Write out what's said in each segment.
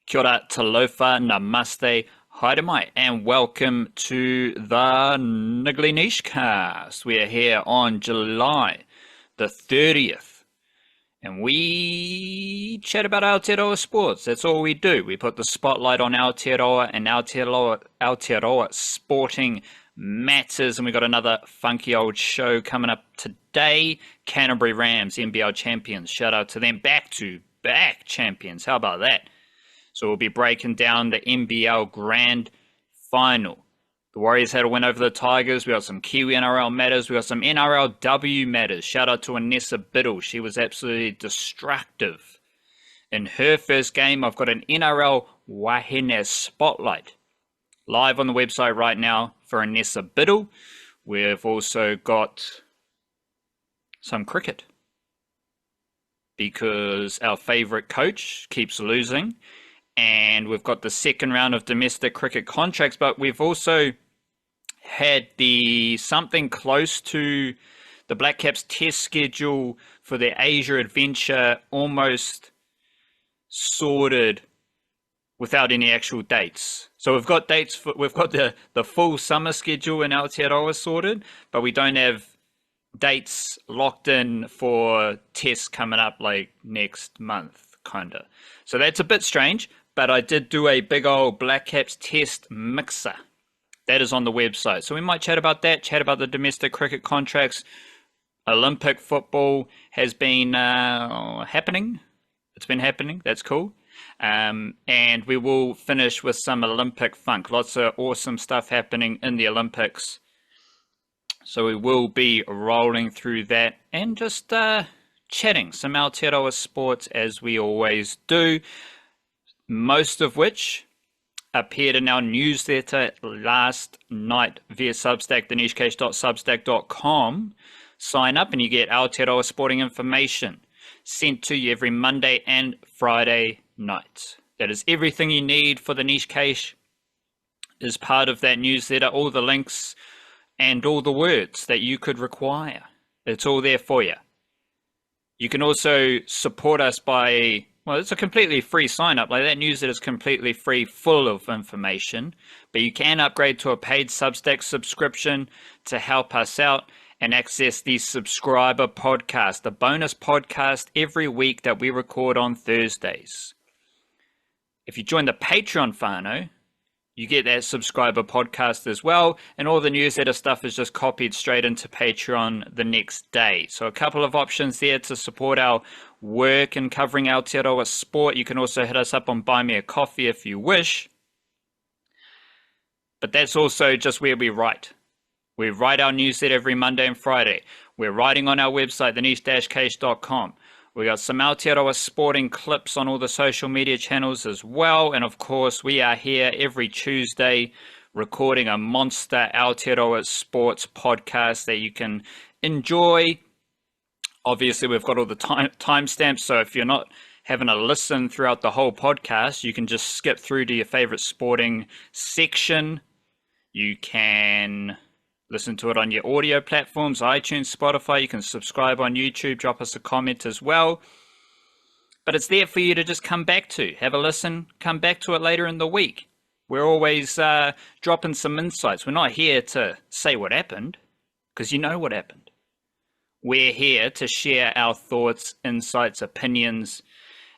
Kia ora, talofa, namaste, haere mai, and welcome to the Niggly Niche Cast. We are here on July the 30th, and we chat about Aotearoa sports. That's all we do. We put the spotlight on Aotearoa and Aotearoa sporting matters, and we got another funky old show coming up today. Canterbury Rams, NBL champions. Shout out to them. Back-to-back champions. How about that? So we'll be breaking down the NBL Grand Final. The Warriors had a win over the Tigers. We got some Kiwi NRL matters. We got some NRLW matters. Shout out to Annessa Biddle. She was absolutely destructive. In her first game, I've got an NRLWahine spotlight live on the website right now for Annessa Biddle. We've also got some cricket because our favourite coach keeps losing. And we've got the second round of domestic cricket contracts, but we've also had something close to the Black Caps test schedule for their Asia adventure almost sorted without any actual dates. So we've got dates we've got the full summer schedule in Aotearoa sorted, but we don't have dates locked in for tests coming up like next month, kinda. So that's a bit strange. But I did do a big old Black Caps test mixer. That is on the website. So we might chat about that, chat about the domestic cricket contracts. Olympic football has been happening. It's been happening. That's cool. And we will finish with some Olympic funk. Lots of awesome stuff happening in the Olympics. So we will be rolling through that and just chatting some Aotearoa sports as we always do. Most of which appeared in our newsletter last night via Substack, thenichecache.substack.com. Sign up and you get Aotearoa sporting information sent to you every Monday and Friday night. That is everything you need for the Niche Cache is part of that newsletter. All the links and all the words that you could require. It's all there for you. You can also support us by... Well, it's a completely free sign up. Like that newsletter is completely free, full of information. But you can upgrade to a paid Substack subscription to help us out and access the subscriber podcast, the bonus podcast every week that we record on Thursdays. If you join the Patreon whānau, you get that subscriber podcast as well. And all the newsletter stuff is just copied straight into Patreon the next day. So a couple of options there to support our work and covering Aotearoa sport. You can also hit us up on Buy Me a Coffee if you wish. But that's also just where we write. We write our newsletter every Monday and Friday. We're writing on our website, theniche-cache.com. We got some Aotearoa sporting clips on all the social media channels as well. And of course, we are here every Tuesday recording a monster Aotearoa sports podcast that you can enjoy. Obviously, we've got all the timestamps, so if you're not having a listen throughout the whole podcast, you can just skip through to your favorite sporting section. You can listen to it on your audio platforms, iTunes, Spotify. You can subscribe on YouTube, drop us a comment as well. But it's there for you to just come back to, have a listen, come back to it later in the week. We're always dropping some insights. We're not here to say what happened, because you know what happened. We're here to share our thoughts, insights, opinions,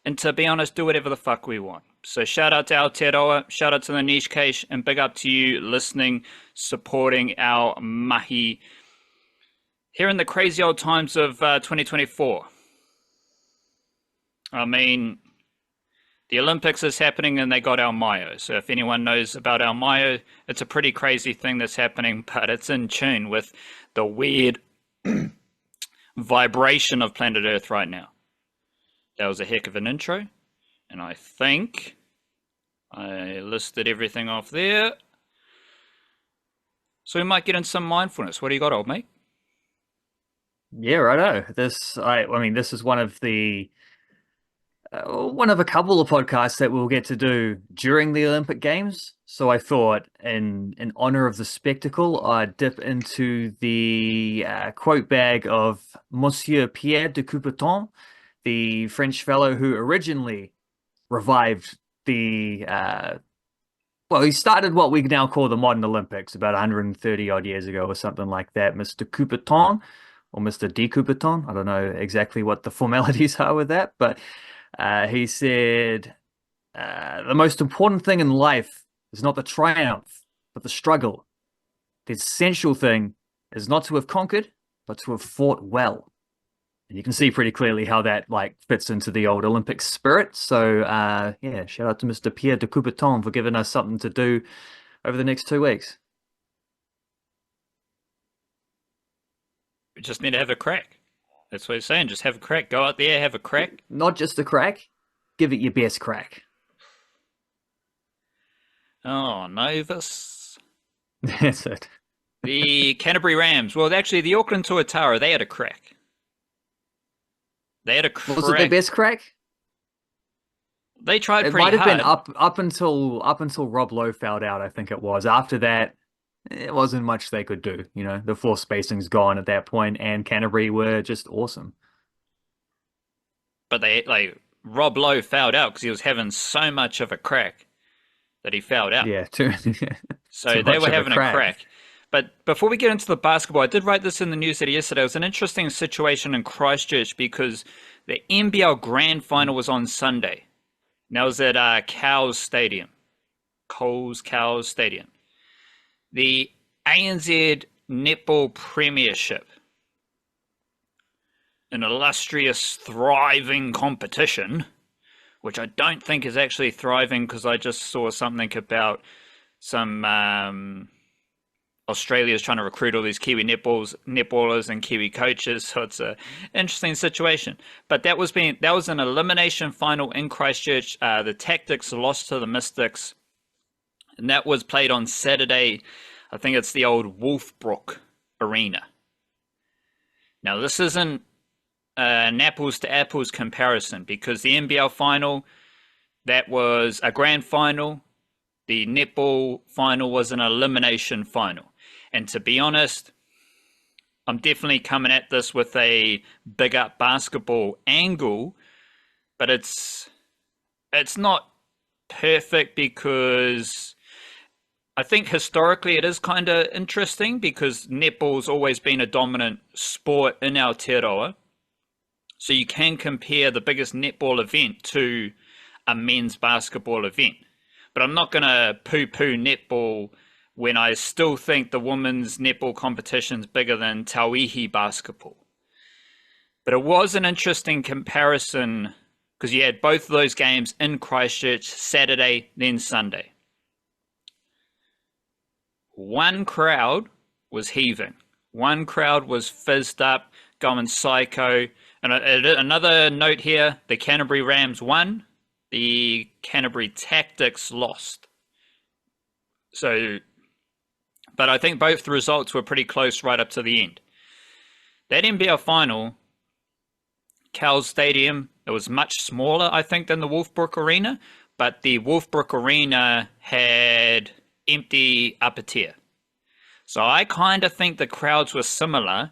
and to be honest, do whatever the fuck we want. So shout out to Aotearoa, shout out to the Niche Cache, and big up to you listening, supporting our mahi here in the crazy old times of 2024. I mean, the Olympics is happening and they got our Mayo. So if anyone knows about our Mayo, it's a pretty crazy thing that's happening, but it's in tune with the weird vibration of planet Earth right now. That was a heck of an intro. And I think I listed everything off there. So we might get in some mindfulness. What do you got, old mate? Yeah, righto. I mean, this is one of a couple of podcasts that we'll get to do during the Olympic Games. So I thought, in honor of the spectacle, I'd dip into the quote bag of Monsieur Pierre de Coubertin, the French fellow who originally revived the well, he started what we now call the modern Olympics about 130 odd years ago or something like that. Mr. Coubertin or Mr. D. Coubertin. I don't know exactly what the formalities are with that, but he said the most important thing in life is not the triumph, but the struggle. The essential thing is not to have conquered, but to have fought well. And you can see pretty clearly how that like fits into the old Olympic spirit. So yeah, shout out to Mr. Pierre de Coubertin for giving us something to do over the next 2 weeks. We just need to have a crack. That's what he's saying. Just have a crack. Go out there, have a crack. Not just a crack, give it your best crack. Oh, Novus. That's it. The Canterbury Rams. Well, actually, the Auckland Tuatara, they had a crack. They had a crack. Was it their best crack? They tried It pretty might have hard. been up until Rob Lowe fouled out, I think it was. After that, it wasn't much they could do. You know, the floor spacing's gone at that point, and Canterbury were just awesome. But they Rob Lowe fouled out because he was having so much of a crack that he fouled out. Yeah, So they were having a crack. But before we get into the basketball, I did write this in the news yesterday. It was an interesting situation in Christchurch because the NBL Grand Final was on Sunday. And that was at Cows Stadium. Cows Stadium. The ANZ Netball Premiership. An illustrious, thriving competition, which I don't think is actually thriving because I just saw something about some... Australia's trying to recruit all these Kiwi netballers and Kiwi coaches, so it's an interesting situation. But that was an elimination final in Christchurch. The Tactics lost to the Mystics, and that was played on Saturday. I think it's the old Wolfbrook Arena. Now, this isn't an apples to apples comparison because the NBL final, that was a grand final. The netball final was an elimination final. And to be honest, I'm definitely coming at this with a big up basketball angle, but it's not perfect because I think historically it is kind of interesting because netball's always been a dominant sport in Aotearoa. So you can compare the biggest netball event to a men's basketball event. But I'm not going to poo-poo netball when I still think the women's netball competition is bigger than Tauihi basketball. But it was an interesting comparison because you had both of those games in Christchurch, Saturday, then Sunday. One crowd was heaving. One crowd was fizzed up, going psycho. And another note here, the Canterbury Rams won. The Canterbury Tactics lost. But I think both the results were pretty close right up to the end. That NBL final, Cows Stadium, it was much smaller, I think, than the Wolfbrook Arena, but the Wolfbrook Arena had empty upper tier. So I kind of think the crowds were similar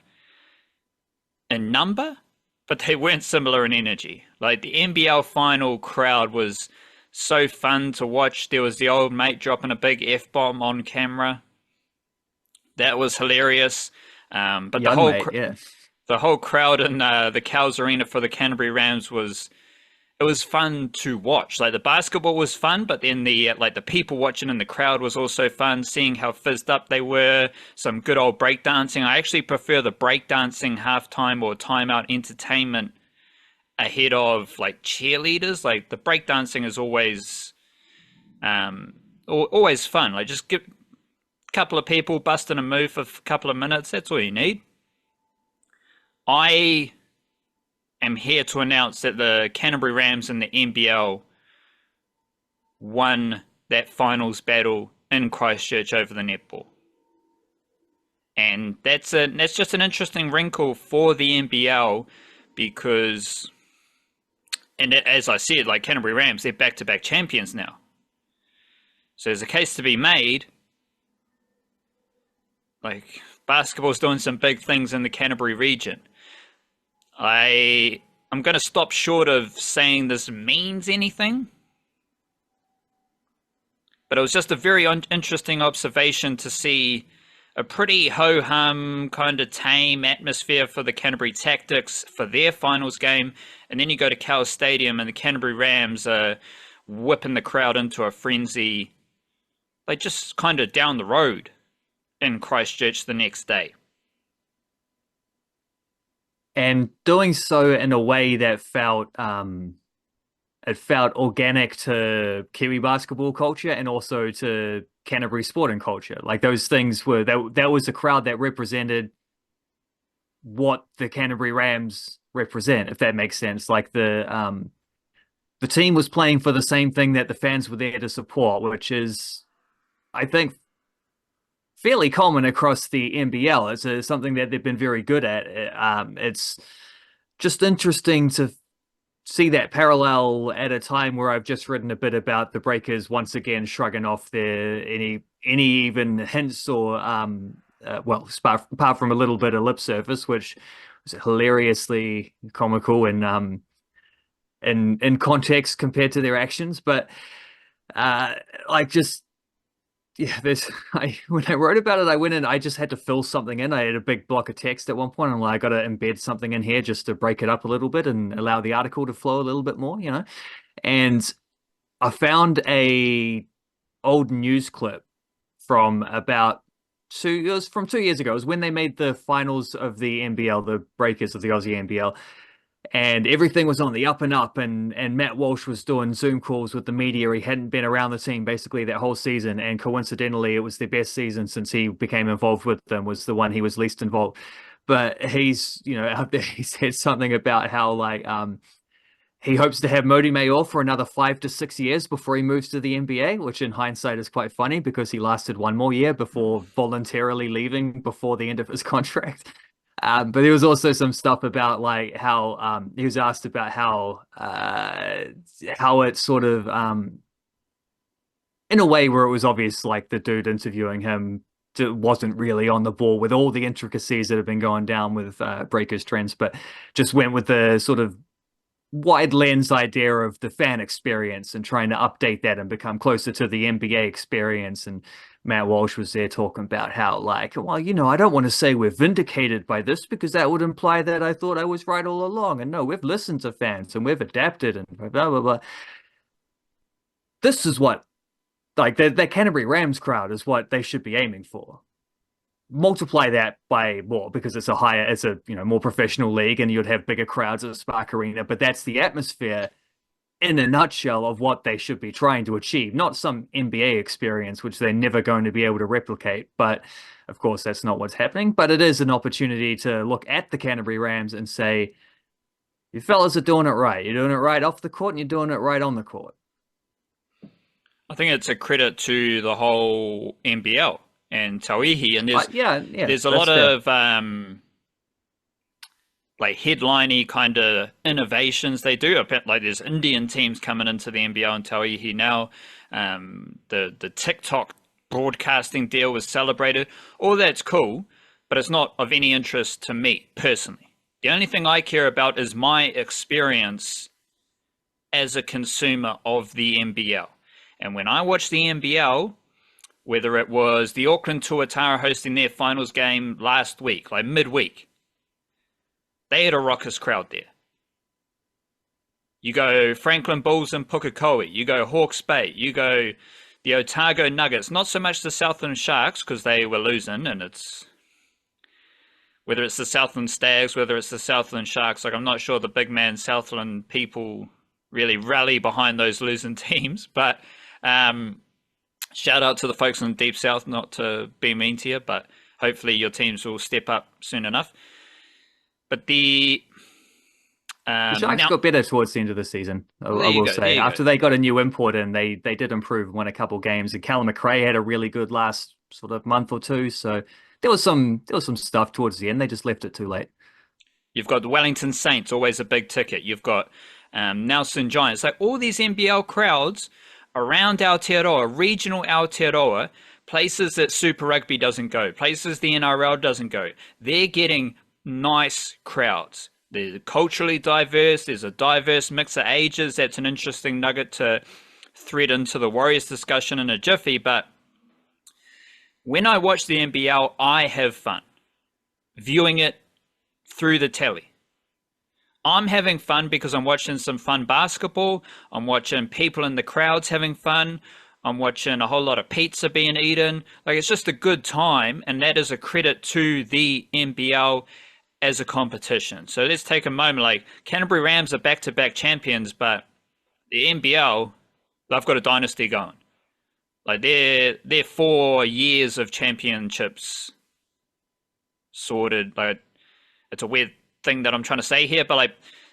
in number, but they weren't similar in energy. Like the NBL final crowd was so fun to watch. There was the old mate dropping a big F-bomb on camera. That was hilarious. But the whole crowd in the Cows Arena for the Canterbury Rams was fun to watch. Like the basketball was fun, but then the people watching in the crowd was also fun, seeing how fizzed up they were. Some good old breakdancing. I actually prefer the breakdancing halftime or timeout entertainment ahead of like cheerleaders. Like the breakdancing is always fun. Like just give a couple of people busting a move for a couple of minutes. That's all you need. I am here to announce that the Canterbury Rams in the NBL won that finals battle in Christchurch over the netball. And that's just an interesting wrinkle for the NBL because, and as I said, like Canterbury Rams, they're back-to-back champions now. So there's a case to be made. Like basketball's doing some big things in the Canterbury region. I'm going to stop short of saying this means anything But it was just a very interesting observation to see a pretty ho-hum, kind of tame atmosphere for the Canterbury Tactics for their finals game. And then you go to Cal Stadium and the Canterbury Rams are whipping the crowd into a frenzy, like just kind of down the road in Christchurch the next day. And doing so in a way that felt it felt organic to Kiwi basketball culture and also to Canterbury sporting culture. Like those things were that was a crowd that represented what the Canterbury Rams represent, if that makes sense. Like the team was playing for the same thing that the fans were there to support, which is, I think, fairly common across the NBL. It's something that they've been very good at. It's just interesting to see that parallel at a time where I've just written a bit about the Breakers once again shrugging off their any even hints or well, apart from a little bit of lip service, which was hilariously comical and in context compared to their actions. But like just yeah, when I wrote about it, I went in, I just had to fill something in. I had a big block of text at one point. I'm like, I got to embed something in here just to break it up a little bit and allow the article to flow a little bit more, you know? And I found a old news clip from about it was from 2 years ago. It was when they made the finals of the NBL, the Breakers of the Aussie NBL. And everything was on the up and up, and Matt Walsh was doing Zoom calls with the media. He hadn't been around the team basically that whole season, and coincidentally it was their best season since he became involved with them, was the one he was least involved. But he's, you know, out there, he said something about how like he hopes to have Mody Mayor for another 5 to 6 years before he moves to the NBA, which in hindsight is quite funny because he lasted one more year before voluntarily leaving before the end of his contract. But there was also some stuff about like how he was asked about how it sort of in a way where it was obvious like the dude interviewing him wasn't really on the ball with all the intricacies that have been going down with Breakers trends, but just went with the sort of wide lens idea of the fan experience and trying to update that and become closer to the NBA experience. And Matt Walsh was there talking about how like, well, you know, I don't want to say we're vindicated by this because that would imply that I thought I was right all along. And no, we've listened to fans and we've adapted and blah, blah, blah. This is what, like, the Canterbury Rams crowd is what they should be aiming for. Multiply that by more because it's a you know, more professional league and you'd have bigger crowds at Spark Arena, but that's the atmosphere in a nutshell of what they should be trying to achieve, not some NBA experience which they're never going to be able to replicate. But of course that's not what's happening, but it is an opportunity to look at the Canterbury Rams and say, you fellas are doing it right. You're doing it right off the court and you're doing it right on the court. I think it's a credit to the whole NBL and Tauihi, and there's a lot of like headliney kind of innovations they do. Like there's Indian teams coming into the NBL and Tauihi now. The TikTok broadcasting deal was celebrated. All that's cool, but it's not of any interest to me personally. The only thing I care about is my experience as a consumer of the NBL. And when I watch the NBL, whether it was the Auckland Tuatara hosting their finals game last week, like midweek, they had a raucous crowd there. You go Franklin Bulls and Pukekohe, you go Hawke's Bay, you go the Otago Nuggets, not so much the Southland Sharks because they were losing, and it's whether it's the Southland Stags, whether it's the Southland Sharks, like I'm not sure the big man Southland people really rally behind those losing teams, but shout out to the folks in the Deep South, not to be mean to you, but hopefully your teams will step up soon enough. But the Sharks got better towards the end of the season, I will say. After they got a new import in, they did improve, won a couple games. And Callum McRae had a really good last sort of month or two. So there was some stuff towards the end. They just left it too late. You've got the Wellington Saints, always a big ticket. You've got Nelson Giants. Like all these NBL crowds around Aotearoa, regional Aotearoa, places that Super Rugby doesn't go, places the NRL doesn't go. They're getting nice crowds. They're culturally diverse. There's a diverse mix of ages. That's an interesting nugget to thread into the Warriors discussion in a jiffy, but when I watch the NBL, I have fun viewing it through the telly. I'm having fun because I'm watching some fun basketball. I'm watching people in the crowds having fun. I'm watching a whole lot of pizza being eaten. Like, it's just a good time, and that is a credit to the NBL as a competition. So let's take a moment. Like, Canterbury Rams are back-to-back champions, but the NBL, they've got a dynasty going. Like, they're 4 years of championships sorted. Like, it's a weird thing that I'm trying to say here, but like,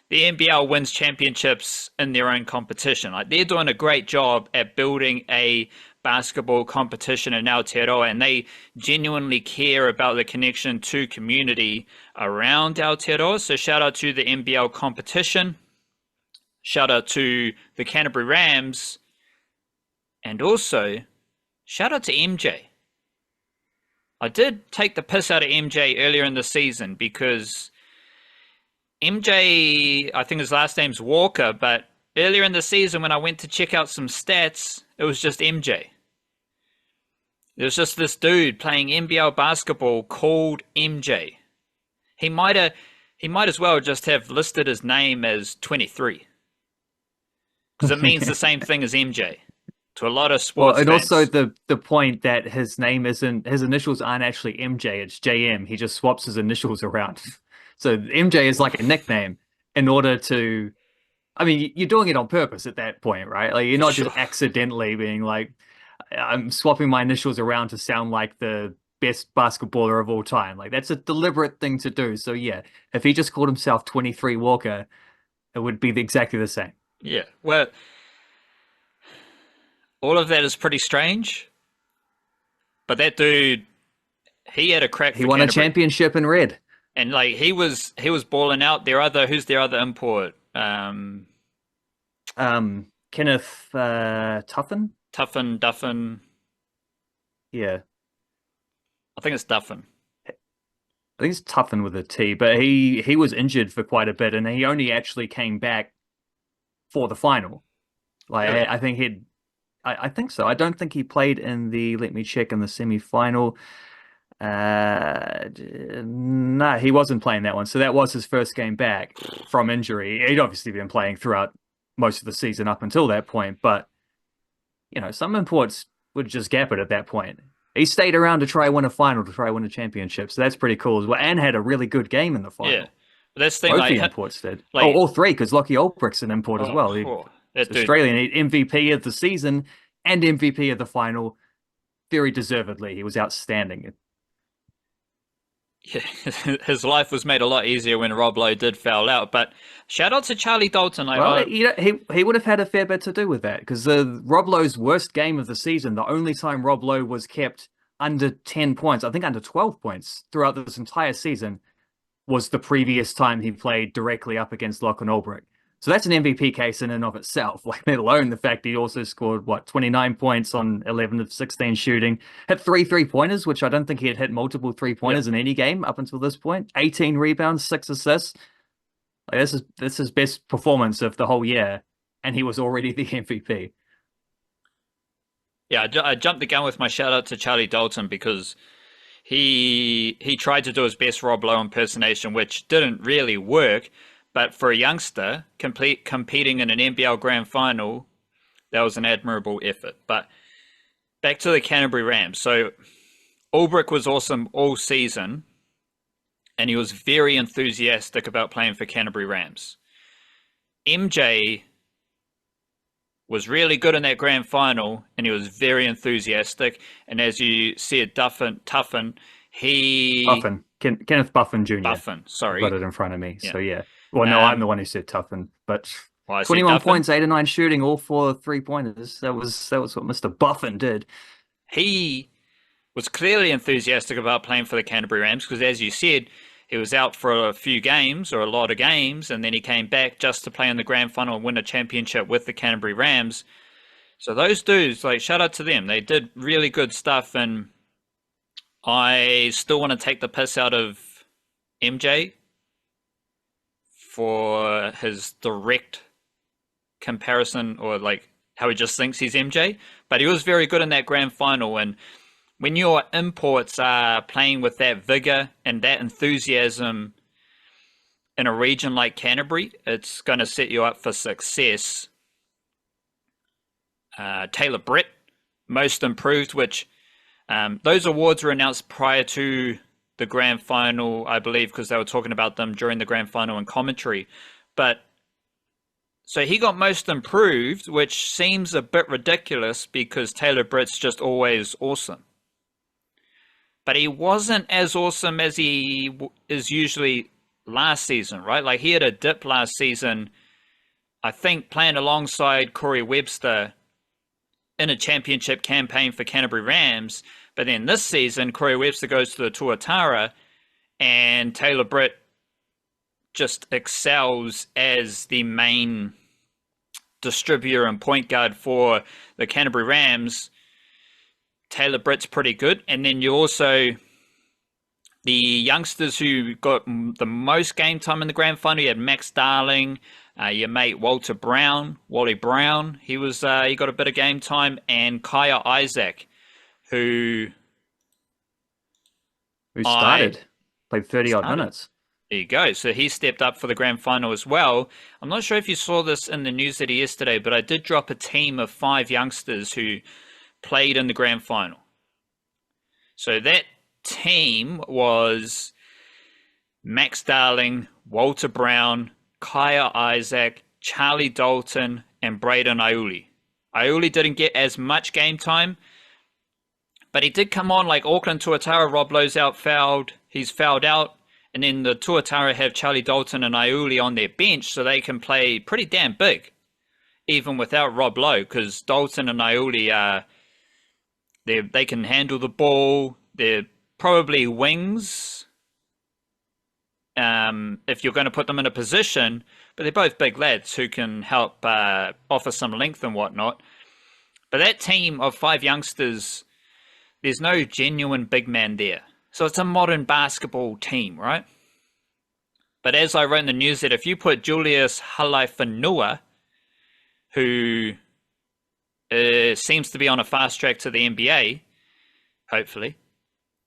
the NBL wins championships in their own competition. Like, they're doing a great job at building a basketball competition in Aotearoa, and they genuinely care about the connection to community around Aotearoa. So shout out to the NBL competition. Shout out to the Canterbury Rams. And also, shout out to MJ. I did take the piss out of MJ earlier in the season because MJ, I think his last name's Walker, but earlier in the season when I went to check out some stats, it was just MJ. There was just this dude playing NBL basketball called MJ. He might as well just have listed his name as 23. Because it means the same thing as MJ to a lot of sports and fans. also the point that his initials aren't actually MJ, it's JM. He just swaps his initials around. So MJ is like a nickname in order to, I mean, you're doing it on purpose at that point, right? Like, you're not just accidentally being like, I'm swapping my initials around to sound like the best basketballer of all time. Like, that's a deliberate thing to do. So yeah, if he just called himself 23 Walker, it would be exactly the same. Yeah, well, all of that is pretty strange. But that dude, he had a crack. He won a championship in red. And like, he was balling out. Who's their other import? Kenneth Tuffin? Duffin. Yeah. I think it's Duffin. I think it's Tuffin with a T, but he was injured for quite a bit, and he only actually came back for the final. Like, really? I think so. I don't think he played in let me check, in the semi-final. No, he wasn't playing that one. So that was his first game back from injury. He'd obviously been playing throughout most of the season up until that point, but you know, some imports would just gap it at that point. He stayed around to try win a final, to try win a championship. So that's pretty cool as well. And had a really good game in the final. Yeah. But that's the thing, both like, the imports did. Like, all three, because Lockie Olbricht's an import as well. Australian MVP of the season and MVP of the final, very deservedly. He was outstanding. Yeah, his life was made a lot easier when Rob Lowe did foul out. But shout out to Charlie Dalton. Like, well, he would have had a fair bit to do with that, because Rob Lowe's worst game of the season, the only time Rob Lowe was kept under 10 points, I think under 12 points throughout this entire season, was the previous time he played directly up against Lachlan Olbricht. So that's an MVP case in and of itself, like, let alone the fact he also scored, 29 points on 11 of 16 shooting, hit 3 3-pointers, which I don't think he had hit multiple 3-pointers in any game up until this point, 18 rebounds, 6 assists. Like, this is his best performance of the whole year, and he was already the MVP. Yeah, I jumped the gun with my shout out to Charlie Dalton because he tried to do his best Rob Lowe impersonation, which didn't really work. But for a youngster competing in an NBL Grand Final, that was an admirable effort. But back to the Canterbury Rams. So Olbricht was awesome all season, and he was very enthusiastic about playing for Canterbury Rams. MJ was really good in that Grand Final, and he was very enthusiastic. And as you said, Kenneth Buffin Jr. Buffin, sorry. I've got it in front of me, yeah. So yeah. Well, no, I'm the one who said Tuffin, but 21 Duffin. points, 8 of 9 shooting, all 4 3-pointers. That was what Mr. Buffin did. He was clearly enthusiastic about playing for the Canterbury Rams because, as you said, he was out for a few games or a lot of games, and then he came back just to play in the Grand Final and win a championship with the Canterbury Rams. So those dudes, like, shout out to them. They did really good stuff, and I still want to take the piss out of MJ for his direct comparison, or like how he just thinks he's MJ. But he was very good in that grand final. And when your imports are playing with that vigor and that enthusiasm in a region like Canterbury, it's going to set you up for success. Taylor Britt, most improved, which those awards were announced prior to the grand final, I believe, because they were talking about them during the grand final in commentary. But so he got most improved, which seems a bit ridiculous because Taylor Britt's just always awesome. But he wasn't as awesome as he is usually last season, right? Like he had a dip last season, I think playing alongside Corey Webster in a championship campaign for Canterbury Rams. But then this season, Corey Webster goes to the Tuatara and Taylor Britt just excels as the main distributor and point guard for the Canterbury Rams. Taylor Britt's pretty good. And then you also, the youngsters who got the most game time in the grand final, you had Max Darling, your mate Wally Brown, he got a bit of game time, and Kaia Isaac, who started, played 30-odd minutes. There you go. So he stepped up for the grand final as well. I'm not sure if you saw this in the newsletter yesterday, but I did drop a team of 5 youngsters who played in the grand final. So that team was Max Darling, Walter Brown, Kaia Isaac, Charlie Dalton, and Braden Aiuli. Aiuli didn't get as much game time, but he did come on like Auckland Tuatara. Rob Lowe's fouled. He's fouled out. And then the Tuatara have Charlie Dalton and Aiuli on their bench, so they can play pretty damn big, even without Rob Lowe, because Dalton and Aiuli they can handle the ball. They're probably wings, if you're going to put them in a position, but they're both big lads who can help offer some length and whatnot. But that team of 5 youngsters, there's no genuine big man there. So it's a modern basketball team, right? But as I wrote in the newsletter, if you put Julius Halaifanua, who seems to be on a fast track to the NBA, hopefully,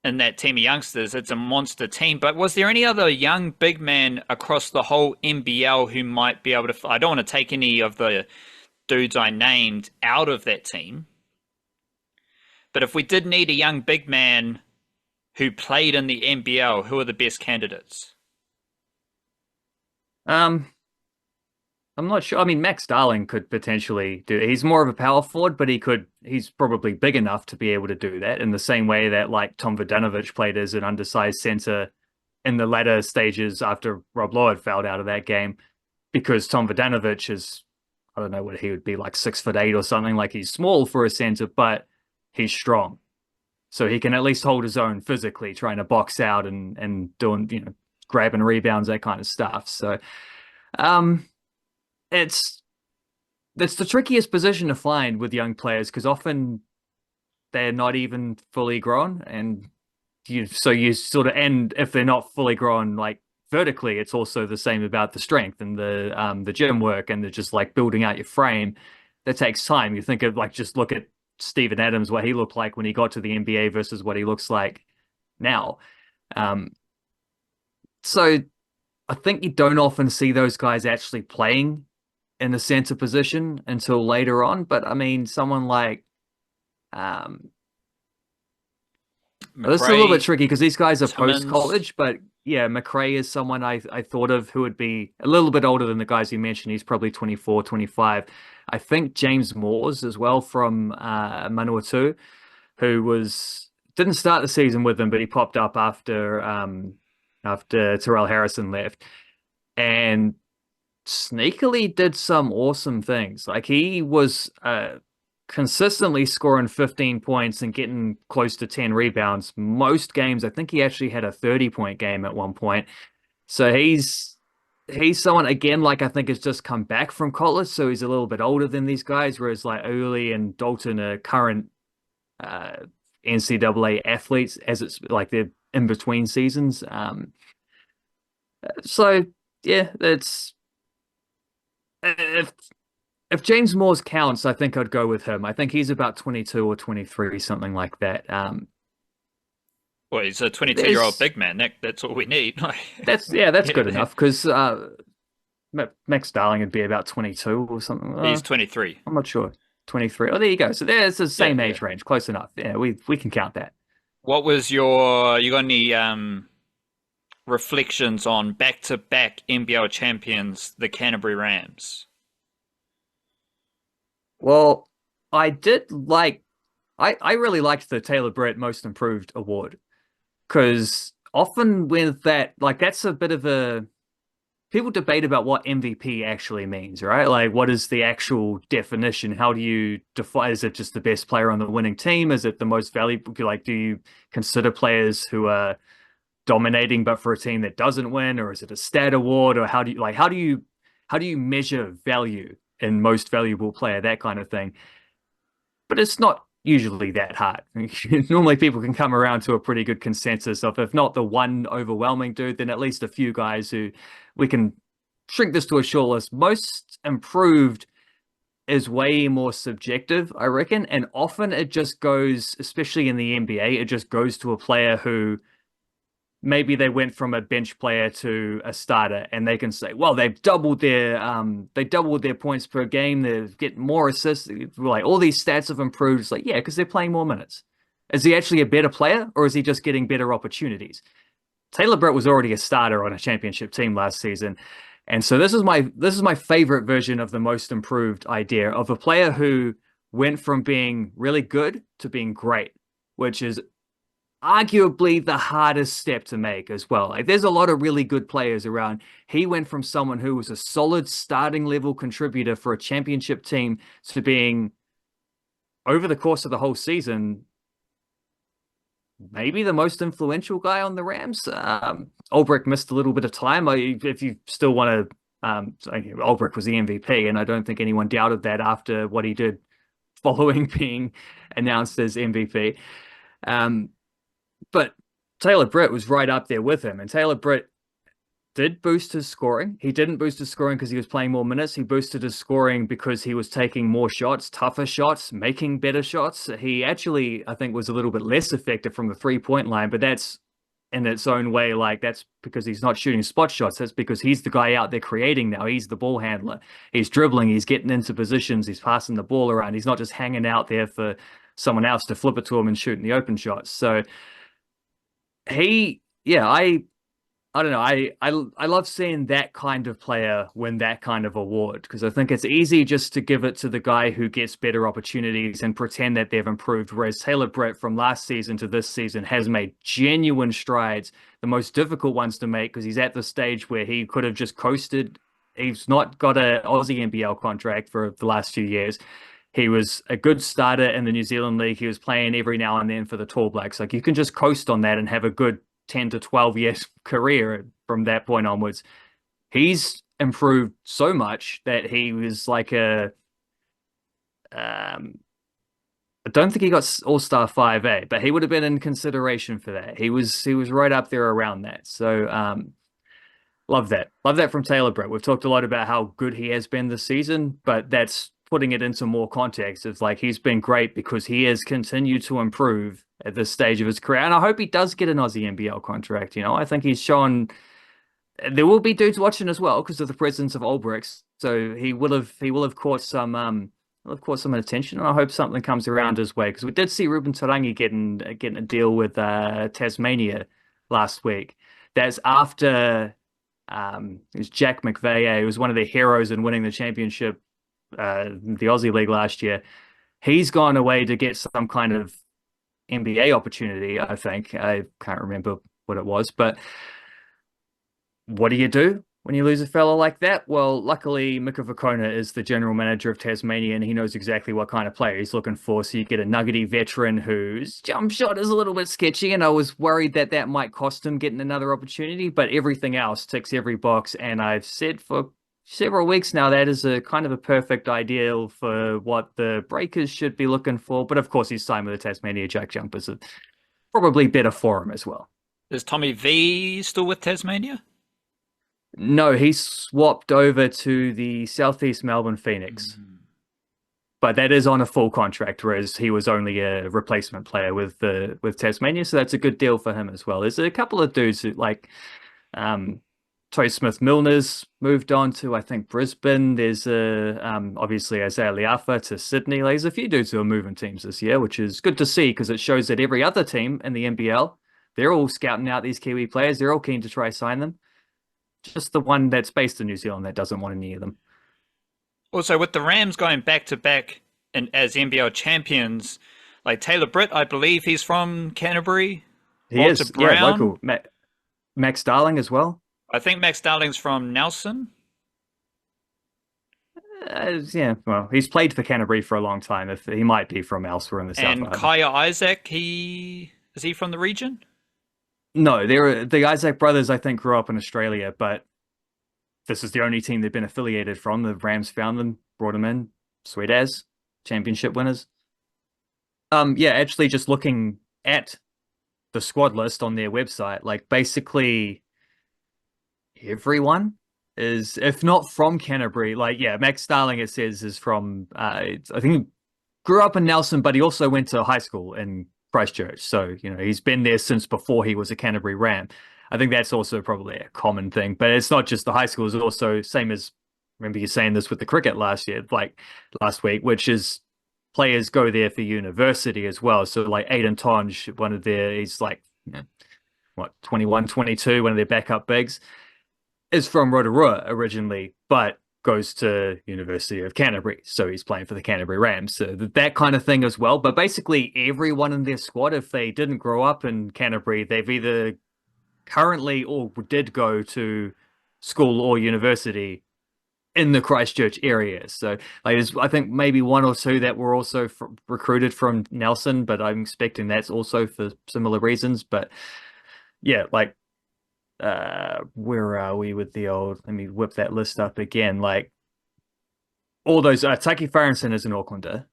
in that team of youngsters, it's a monster team. But was there any other young big man across the whole NBL who might be able to... I don't want to take any of the dudes I named out of that team. But if we did need a young big man who played in the NBL, who are the best candidates? I'm not sure. I mean, Max Darling could potentially do it. He's more of a power forward, but he's probably big enough to be able to do that in the same way that like Tom Vodanovic played as an undersized center in the latter stages after Rob Lowe had fouled out of that game, because Tom Vodanovic is, I don't know what he would be, like 6'8" or something. Like he's small for a center, but he's strong. So he can at least hold his own physically, trying to box out and doing, grabbing rebounds, that kind of stuff. So it's the trickiest position to find with young players, because often they're not even fully grown, and you sort of, and if they're not fully grown like vertically, it's also the same about the strength and the gym work and just like building out your frame. That takes time. You think of like, just look at Steven Adams, what he looked like when he got to the NBA versus what he looks like now. So I think you don't often see those guys actually playing in the center position until later on. But I mean, someone like this is a little bit tricky because these guys are post-college, but yeah, McRae is someone I thought of who would be a little bit older than the guys you mentioned. He's probably 24, 25. I think James Moores as well from Manawatu, who didn't start the season with them, but he popped up after Terrell Harrison left, and sneakily did some awesome things. Like he was consistently scoring 15 points and getting close to 10 rebounds most games. I think he actually had a 30-point game at one point. So he's someone, again, like I think has just come back from college, so he's a little bit older than these guys, whereas like Uli and Dalton are current NCAA athletes, as it's like they're in between seasons. So yeah, if James Moore's counts, I think I'd go with him. I think he's about 22 or 23, something like that. Well, he's a 22-year-old There's big man. That's all we need. that's good Yeah, enough because Max Darling would be about 22 or something. he's 23. I'm not sure. 23. Oh, there you go. So there's the Yeah, same yeah. age range, close enough. Yeah, we can count that. What was you got any reflections on back-to-back NBL champions, the Canterbury Rams? Well, I did like I really liked the Taylor Britt Most Improved award because often with that, like that's a bit of a people debate about what MVP actually means, right? Like, what is the actual definition? How do you define? Is it just the best player on the winning team? Is it the most valuable? Like, do you consider players who are dominating but for a team that doesn't win, or is it a stat award, or how do you measure value in most valuable player, that kind of thing? But it's not usually that hard. Normally, people can come around to a pretty good consensus of, if not the one overwhelming dude, then at least a few guys who we can shrink this to a short list. Most improved is way more subjective, I reckon. And often it just goes, especially in the NBA, it just goes to a player who maybe they went from a bench player to a starter, and they can say, well, they doubled their points per game, they're getting more assists, like all these stats have improved. It's like, yeah, because they're playing more minutes. Is he actually a better player, or is he just getting better opportunities? Taylor Britt was already a starter on a championship team last season. And so this is my favorite version of the most improved idea of a player who went from being really good to being great, which is arguably the hardest step to make as well. Like, there's a lot of really good players around. He went from someone who was a solid starting level contributor for a championship team to being, over the course of the whole season, maybe the most influential guy on the Rams. Ulbrich missed a little bit of time. If you still want to, Ulbrich was the MVP, and I don't think anyone doubted that after what he did following being announced as MVP. But Taylor Britt was right up there with him. And Taylor Britt did boost his scoring. He didn't boost his scoring because he was playing more minutes. He boosted his scoring because he was taking more shots, tougher shots, making better shots. He actually, I think, was a little bit less effective from the 3-point line, but that's in its own way. Like, that's because he's not shooting spot shots. That's because he's the guy out there creating now. He's the ball handler. He's dribbling. He's getting into positions. He's passing the ball around. He's not just hanging out there for someone else to flip it to him and shooting the open shots. So I don't know. I love seeing that kind of player win that kind of award, because I think it's easy just to give it to the guy who gets better opportunities and pretend that they've improved. Whereas Taylor Britt from last season to this season has made genuine strides, the most difficult ones to make, because he's at the stage where he could have just coasted. He's not got an Aussie NBL contract for the last few years. He was a good starter in the New Zealand League. He was playing every now and then for the Tall Blacks. Like, you can just coast on that and have a good 10 to 12 years career from that point onwards. He's improved so much that he was like I don't think he got All-Star 5A, but he would have been in consideration for that. He was right up there around that. So love that. Love that from Taylor Britt. We've talked a lot about how good he has been this season, but that's putting it into more context. It's like, he's been great because he has continued to improve at this stage of his career. And I hope he does get an Aussie NBL contract. I think he's shown there will be dudes watching as well because of the presence of Ulbricht. So he will have caught some attention, and I hope something comes around his way, because we did see Ruben Tarangi getting a deal with Tasmania last week. That's after it was Jack McVeigh, who was one of the heroes in winning the championship, the Aussie League last year. He's gone away to get some kind of NBA opportunity, I think. I can't remember what it was, but what do you do when you lose a fellow like that? Well, luckily, Mika Vakona is the general manager of Tasmania, and he knows exactly what kind of player he's looking for. So you get a nuggety veteran whose jump shot is a little bit sketchy, and I was worried that that might cost him getting another opportunity, but everything else ticks every box. And I've said for several weeks now that is a kind of a perfect ideal for what the Breakers should be looking for. But of course, he's signed with the Tasmania Jack Jumpers, so probably better for him as well. Is Tommy V still with Tasmania? No, he swapped over to the Southeast Melbourne Phoenix. but that is on a full contract, whereas he was only a replacement player with Tasmania, so that's a good deal for him as well. There's a couple of dudes who like Toy Smith Milner's moved on to, I think, Brisbane. There's obviously Isaiah Liafa to Sydney. Like, there's a few dudes who are moving teams this year, which is good to see because it shows that every other team in the NBL, they're all scouting out these Kiwi players. They're all keen to try sign them. Just the one that's based in New Zealand that doesn't want any of them. Also, with the Rams going back to back and as NBL champions, like Taylor Britt, I believe he's from Canterbury. He Walter is, Brown, yeah, local. Max Darling as well. I think Max Darling's from Nelson. Yeah, well, he's played for Canterbury for a long time. If he might be from elsewhere in the South And Island. Kaia Isaac, is he from the region? No, they're the Isaac brothers. I think grew up in Australia, but this is the only team they've been affiliated from. The Rams found them, brought them in, sweet as championship winners. Yeah, actually, just looking at the squad list on their website, like basically everyone is, if not from Canterbury, like yeah, Max Starling it says is from. I think he grew up in Nelson, but he also went to high school in Christchurch. So he's been there since before he was a Canterbury Ram. I think that's also probably a common thing, but it's not just the high schools. It's also same as, remember you saying this with the cricket last week, which is players go there for university as well. So like Aiden Tonge, he's like, 21, 22, one of their backup bigs, is from Rotorua originally, but goes to University of Canterbury. So he's playing for the Canterbury Rams. So that kind of thing as well. But basically everyone in their squad, if they didn't grow up in Canterbury, they've either currently or did go to school or university in the Christchurch area. So like, I think maybe one or two that were also recruited from Nelson, but I'm expecting that's also for similar reasons. But yeah, like where are we with the old, let me whip that list up again. Like all those, Taki Farrington is an Aucklander,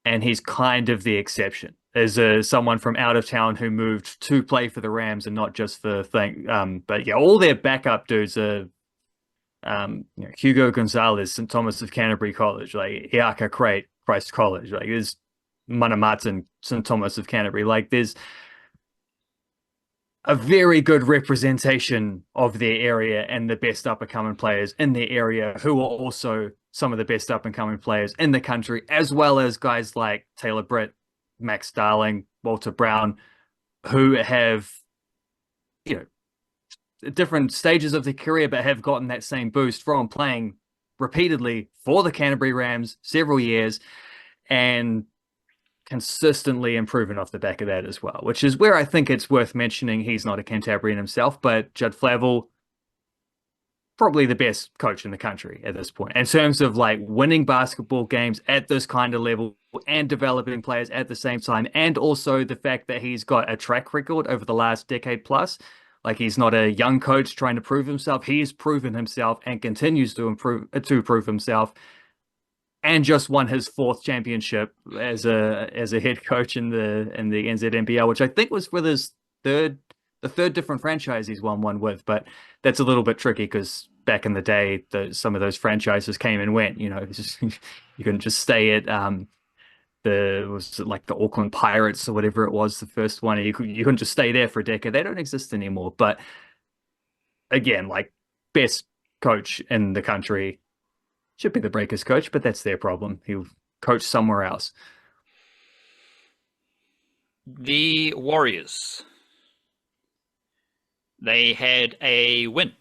and he's kind of the exception. As someone from out of town who moved to play for the Rams and not just for thing. But yeah, all their backup dudes are Hugo Gonzalez, St. Thomas of Canterbury College, like Iaka Crate, Christ College, like there's Mana Martin, St. Thomas of Canterbury. Like there's a very good representation of their area and the best up-and-coming players in their area who are also some of the best up-and-coming players in the country, as well as guys like Taylor Britt, Max Darling, Walter Brown, who have, different stages of their career, but have gotten that same boost from playing repeatedly for the Canterbury Rams several years and consistently improving off the back of that as well, which is where I think it's worth mentioning he's not a Cantabrian himself, but Judd Flavel, probably the best coach in the country at this point in terms of like winning basketball games at this kind of level and developing players at the same time, and also the fact that he's got a track record over the last decade plus. Like he's not a young coach trying to prove himself. He's proven himself and continues to prove himself, and just won his 4th championship as a head coach in the NZ NBL, which I think was with his the third different franchise he's won one with. But that's a little bit tricky because back in the day, some of those franchises came and went. You couldn't just stay at was it like the Auckland Pirates or whatever it was, the first one. You couldn't just stay there for a decade. They don't exist anymore. But again, like best coach in the country, should be the Breakers coach, but that's their problem. He'll coach somewhere else. The Warriors, they had a win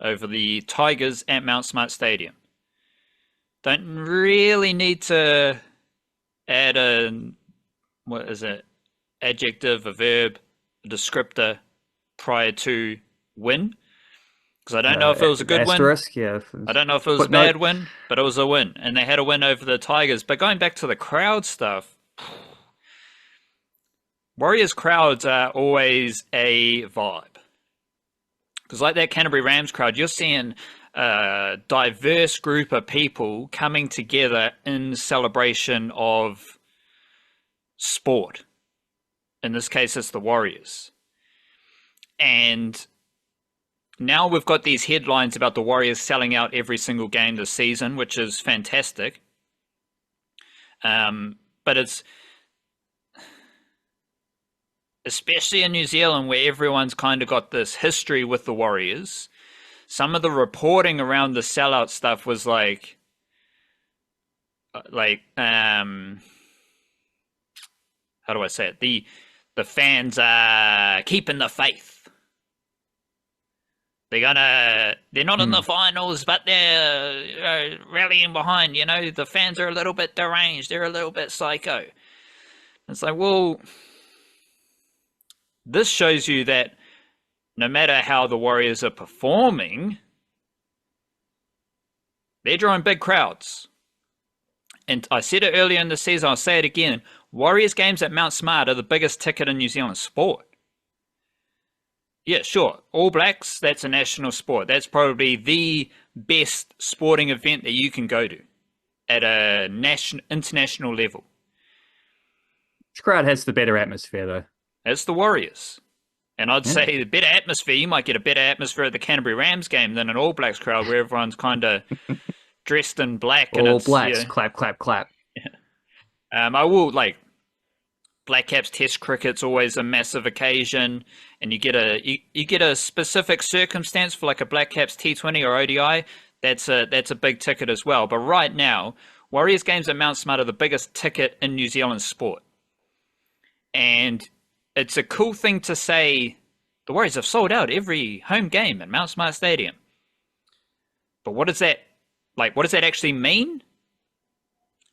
over the Tigers at Mount Smart Stadium. Don't really need to add adjective, a verb, a descriptor prior to win, because I don't know if it was a good asterisk, win. Yeah. I don't know if it was a bad win, but it was a win, and they had a win over the Tigers. But going back to the crowd stuff, Warriors crowds are always a vibe, because like that Canterbury Rams crowd, you're seeing a diverse group of people coming together in celebration of sport. In this case, it's the Warriors. And now we've got these headlines about the Warriors selling out every single game this season, which is fantastic. But it's especially in New Zealand where everyone's kind of got this history with the Warriors. Some of the reporting around the sellout stuff was like how do I say it? The fans are keeping the faith. They're not in the finals, but they're rallying behind. You know, the fans are a little bit deranged. They're a little bit psycho. It's like, well, this shows you that no matter how the Warriors are performing, they're drawing big crowds. And I said it earlier in the season, I'll say it again. Warriors games at Mount Smart are the biggest ticket in New Zealand sport. Yeah, sure. All Blacks, that's a national sport. That's probably the best sporting event that you can go to at a international level. Which crowd has the better atmosphere, though? It's the Warriors. And I'd say the better atmosphere, you might get a better atmosphere at the Canterbury Rams game than an All Blacks crowd where everyone's kind of dressed in black. And All Blacks, clap, clap, clap. I will, like, Black Caps Test cricket's always a massive occasion, and you get a specific circumstance for like a Black Caps T20 or ODI. That's a big ticket as well. But right now, Warriors games at Mount Smart are the biggest ticket in New Zealand sport, and it's a cool thing to say. The Warriors have sold out every home game at Mount Smart Stadium. But what does that actually mean?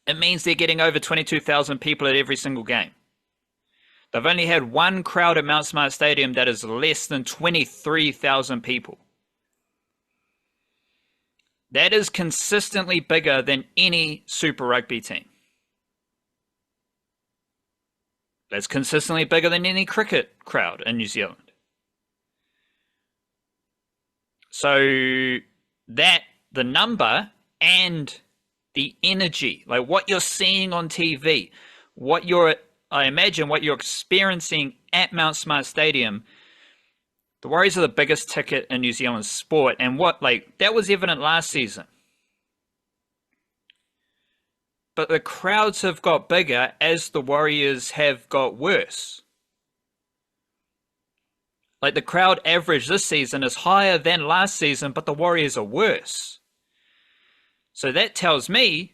It means they're getting over 22,000 people at every single game. They've only had one crowd at Mount Smart Stadium that is less than 23,000 people. That is consistently bigger than any Super Rugby team. That's consistently bigger than any cricket crowd in New Zealand. So that, the number and the energy, like what you're seeing on TV, I imagine what you're experiencing at Mount Smart Stadium, the Warriors are the biggest ticket in New Zealand sport. And that was evident last season. But the crowds have got bigger as the Warriors have got worse. Like the crowd average this season is higher than last season, but the Warriors are worse. So that tells me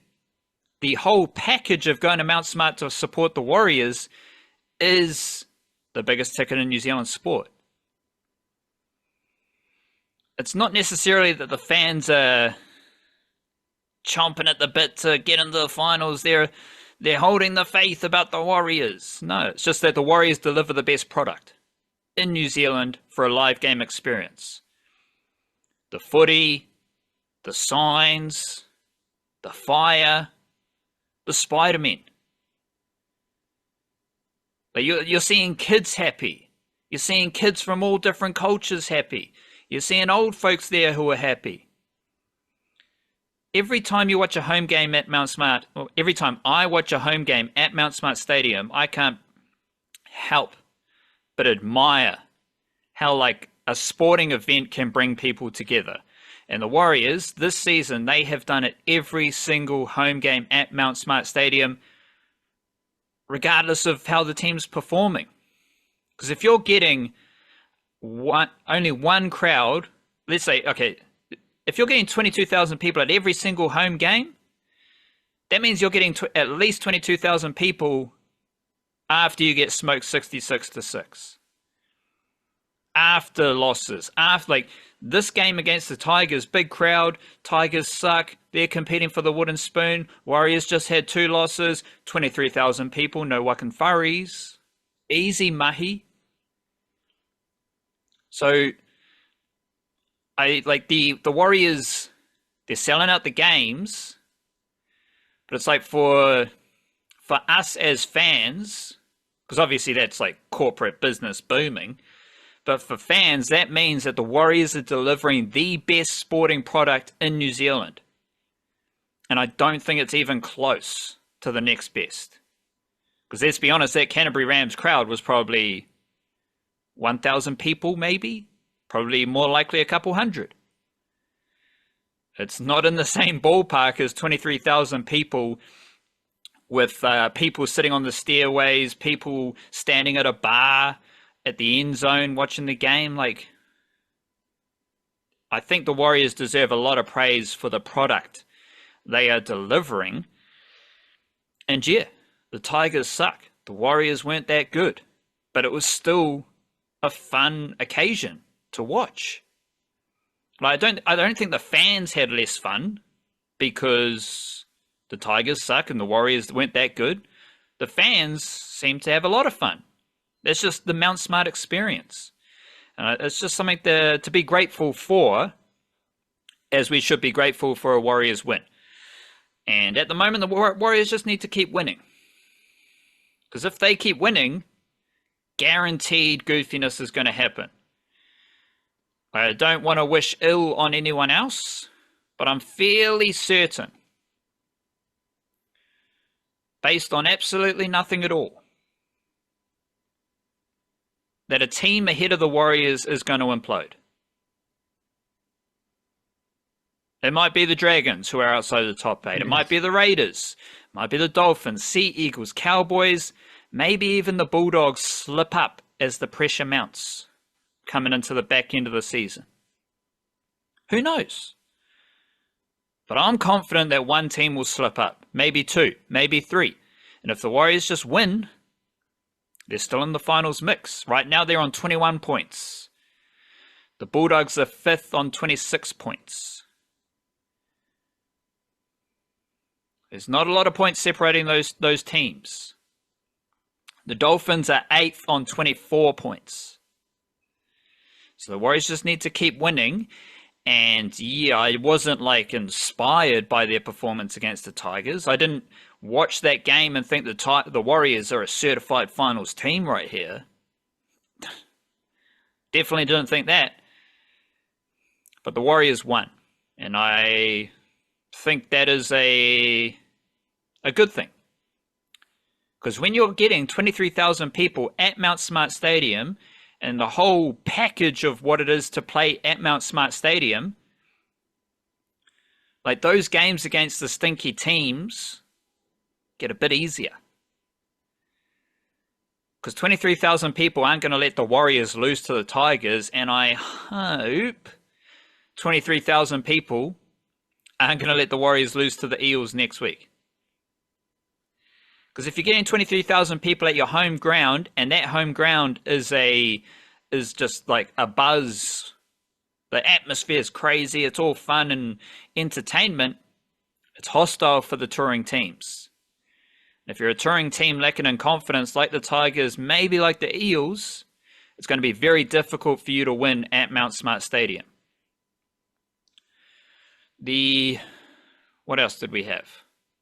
the whole package of going to Mount Smart to support the Warriors is the biggest ticket in New Zealand sport. It's not necessarily that the fans are chomping at the bit to get into the finals. They're holding the faith about the Warriors. No, it's just that the Warriors deliver the best product in New Zealand for a live game experience. The footy, the signs, the fire, the Spider-Man. But you're seeing kids happy. You're seeing kids from all different cultures happy. You're seeing old folks there who are happy. Every time you watch a home game at Mount Smart, or every time I watch a home game at Mount Smart Stadium, I can't help but admire how like a sporting event can bring people together. And the Warriors, this season, they have done it every single home game at Mount Smart Stadium, regardless of how the team's performing. Because if you're getting only one crowd, let's say, okay, if you're getting 22,000 people at every single home game, that means you're getting at least 22,000 people after you get smoked 66-6. After losses, after this game against the Tigers, big crowd, Tigers suck, they're competing for the wooden spoon, Warriors just had 2 losses, 23,000 people, no wakan wharis, easy mahi. So, the Warriors, they're selling out the games, but it's like for us as fans, because obviously that's like corporate business booming, but for fans, that means that the Warriors are delivering the best sporting product in New Zealand. And I don't think it's even close to the next best. Because let's be honest, that Canterbury Rams crowd was probably 1,000 people, maybe. Probably more likely a couple hundred. It's not in the same ballpark as 23,000 people with people sitting on the stairways, people standing at a bar at the end zone watching the game. Like, I think the Warriors deserve a lot of praise for the product they are delivering. And yeah, the Tigers suck. The Warriors weren't that good, but it was still a fun occasion to watch. Like, I don't think the fans had less fun because the Tigers suck and the Warriors weren't that good. The fans seem to have a lot of fun. That's just the Mount Smart experience. It's just something to be grateful for, as we should be grateful for a Warriors win. And at the moment, the Warriors just need to keep winning. Because if they keep winning, guaranteed goofiness is going to happen. I don't want to wish ill on anyone else, but I'm fairly certain, based on absolutely nothing at all, that a team ahead of the Warriors is going to implode. It might be the Dragons, who are outside the top 8. It might be the Raiders. It might be the Dolphins, Sea Eagles, Cowboys. Maybe even the Bulldogs slip up as the pressure mounts coming into the back end of the season. Who knows? But I'm confident that one team will slip up. Maybe two, maybe three. And if the Warriors just win, they're still in the finals mix. Right now they're on 21 points. The Bulldogs are 5th on 26 points. There's not a lot of points separating those teams. The Dolphins are 8th on 24 points. So the Warriors just need to keep winning. And yeah, I wasn't like inspired by their performance against the Tigers. I didn't watch that game and think the Warriors are a certified finals team right here. Definitely didn't think that. But the Warriors won. And I think that is a good thing. Because when you're getting 23,000 people at Mount Smart Stadium and the whole package of what it is to play at Mount Smart Stadium, like those games against the stinky teams get a bit easier. Because 23,000 people aren't going to let the Warriors lose to the Tigers, and I hope 23,000 people aren't going to let the Warriors lose to the Eels next week. Because if you're getting 23,000 people at your home ground, and that home ground is just like a buzz, the atmosphere is crazy, it's all fun and entertainment, it's hostile for the touring teams. If you're a touring team lacking in confidence like the Tigers, maybe like the Eels, it's going to be very difficult for you to win at Mount Smart Stadium. What else did we have?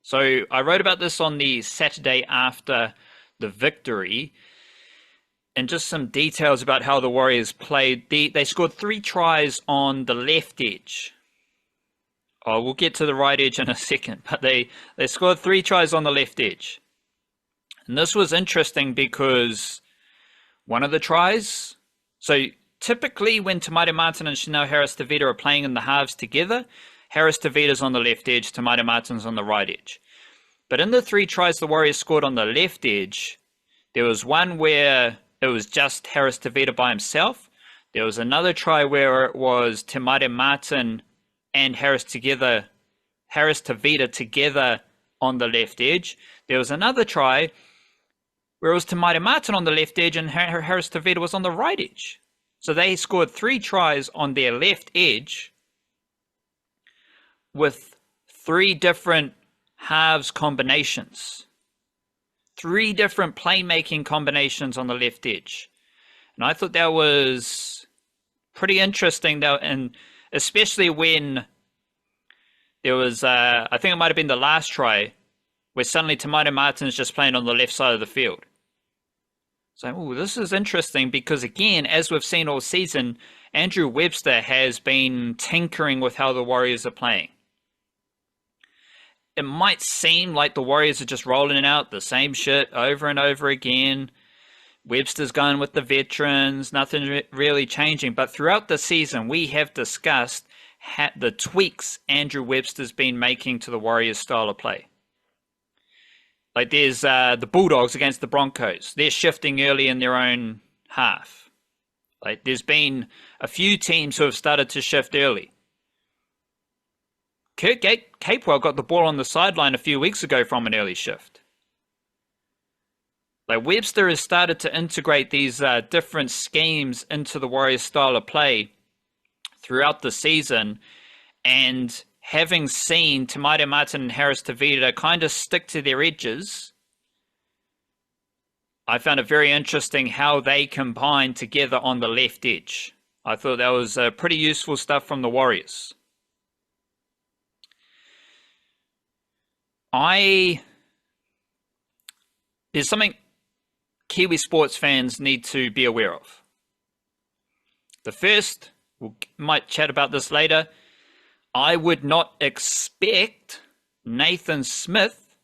So I wrote about this on the Saturday after the victory, and just some details about how the Warriors played. They scored 3 tries on the left edge. Oh, we'll get to the right edge in a second, but they scored 3 tries on the left edge. And this was interesting because one of the tries, so typically when Te Martin and Chanel Harris-Tavita are playing in the halves together, Harris-Tavita's on the left edge, Te Martin's on the right edge. But in the 3 tries the Warriors scored on the left edge, there was one where it was just Harris-Tavita by himself. There was another try where it was Te Martin and Harris-Tavita together on the left edge. There was another try where it was Te Martin on the left edge and Harris-Tavita was on the right edge. So they scored 3 tries on their left edge with 3 different halves combinations. 3 different playmaking combinations on the left edge. And I thought that was pretty interesting, though, and especially when there was, I think it might have been the last try, where suddenly Te Martin's just playing on the left side of the field. So, this is interesting because, again, as we've seen all season, Andrew Webster has been tinkering with how the Warriors are playing. It might seem like the Warriors are just rolling out the same shit over and over again. Webster's going with the veterans, nothing really changing. But throughout the season, we have discussed the tweaks Andrew Webster's been making to the Warriors' style of play. Like there's the Bulldogs against the Broncos. They're shifting early in their own half. Like there's been a few teams who have started to shift early. Kurt Capewell got the ball on the sideline a few weeks ago from an early shift. Like Webster has started to integrate these different schemes into the Warriors' style of play throughout the season, and having seen Tamaite Martin and Harris Tavita kind of stick to their edges, I found it very interesting how they combined together on the left edge. I thought that was pretty useful stuff from the Warriors. There's something Kiwi sports fans need to be aware of. The first, we might chat about this later, I would not expect Nathan Smith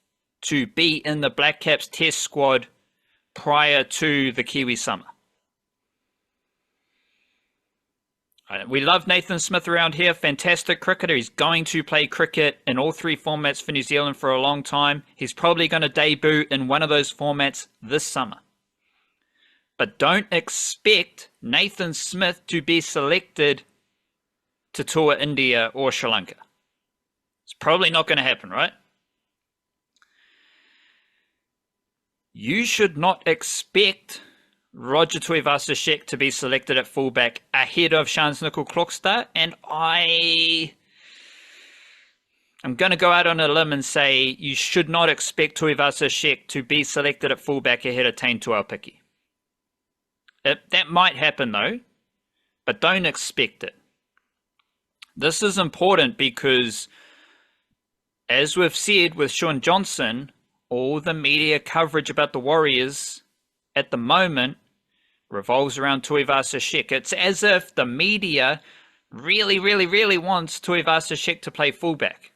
to be in the Black Caps test squad prior to the Kiwi summer. We love Nathan Smith around here, fantastic cricketer. He's going to play cricket in all three formats for New Zealand for a long time. He's probably going to debut in one of those formats this summer. But don't expect Nathan Smith to be selected to tour India or Sri Lanka. It's probably not going to happen, right? You should not expect Roger Tuivasa-Sheck to be selected at fullback ahead of Shans Nicol-Klokstad, and I'm going to go out on a limb and say you should not expect Tuivasa-Sheck to be selected at fullback ahead of Taine Tuaupiki. That might happen though, but don't expect it. This is important because, as we've said with Shaun Johnson, all the media coverage about the Warriors at the moment revolves around Tuivasa-Sheck. It's as if the media really, really, really wants Tuivasa-Sheck to play fullback.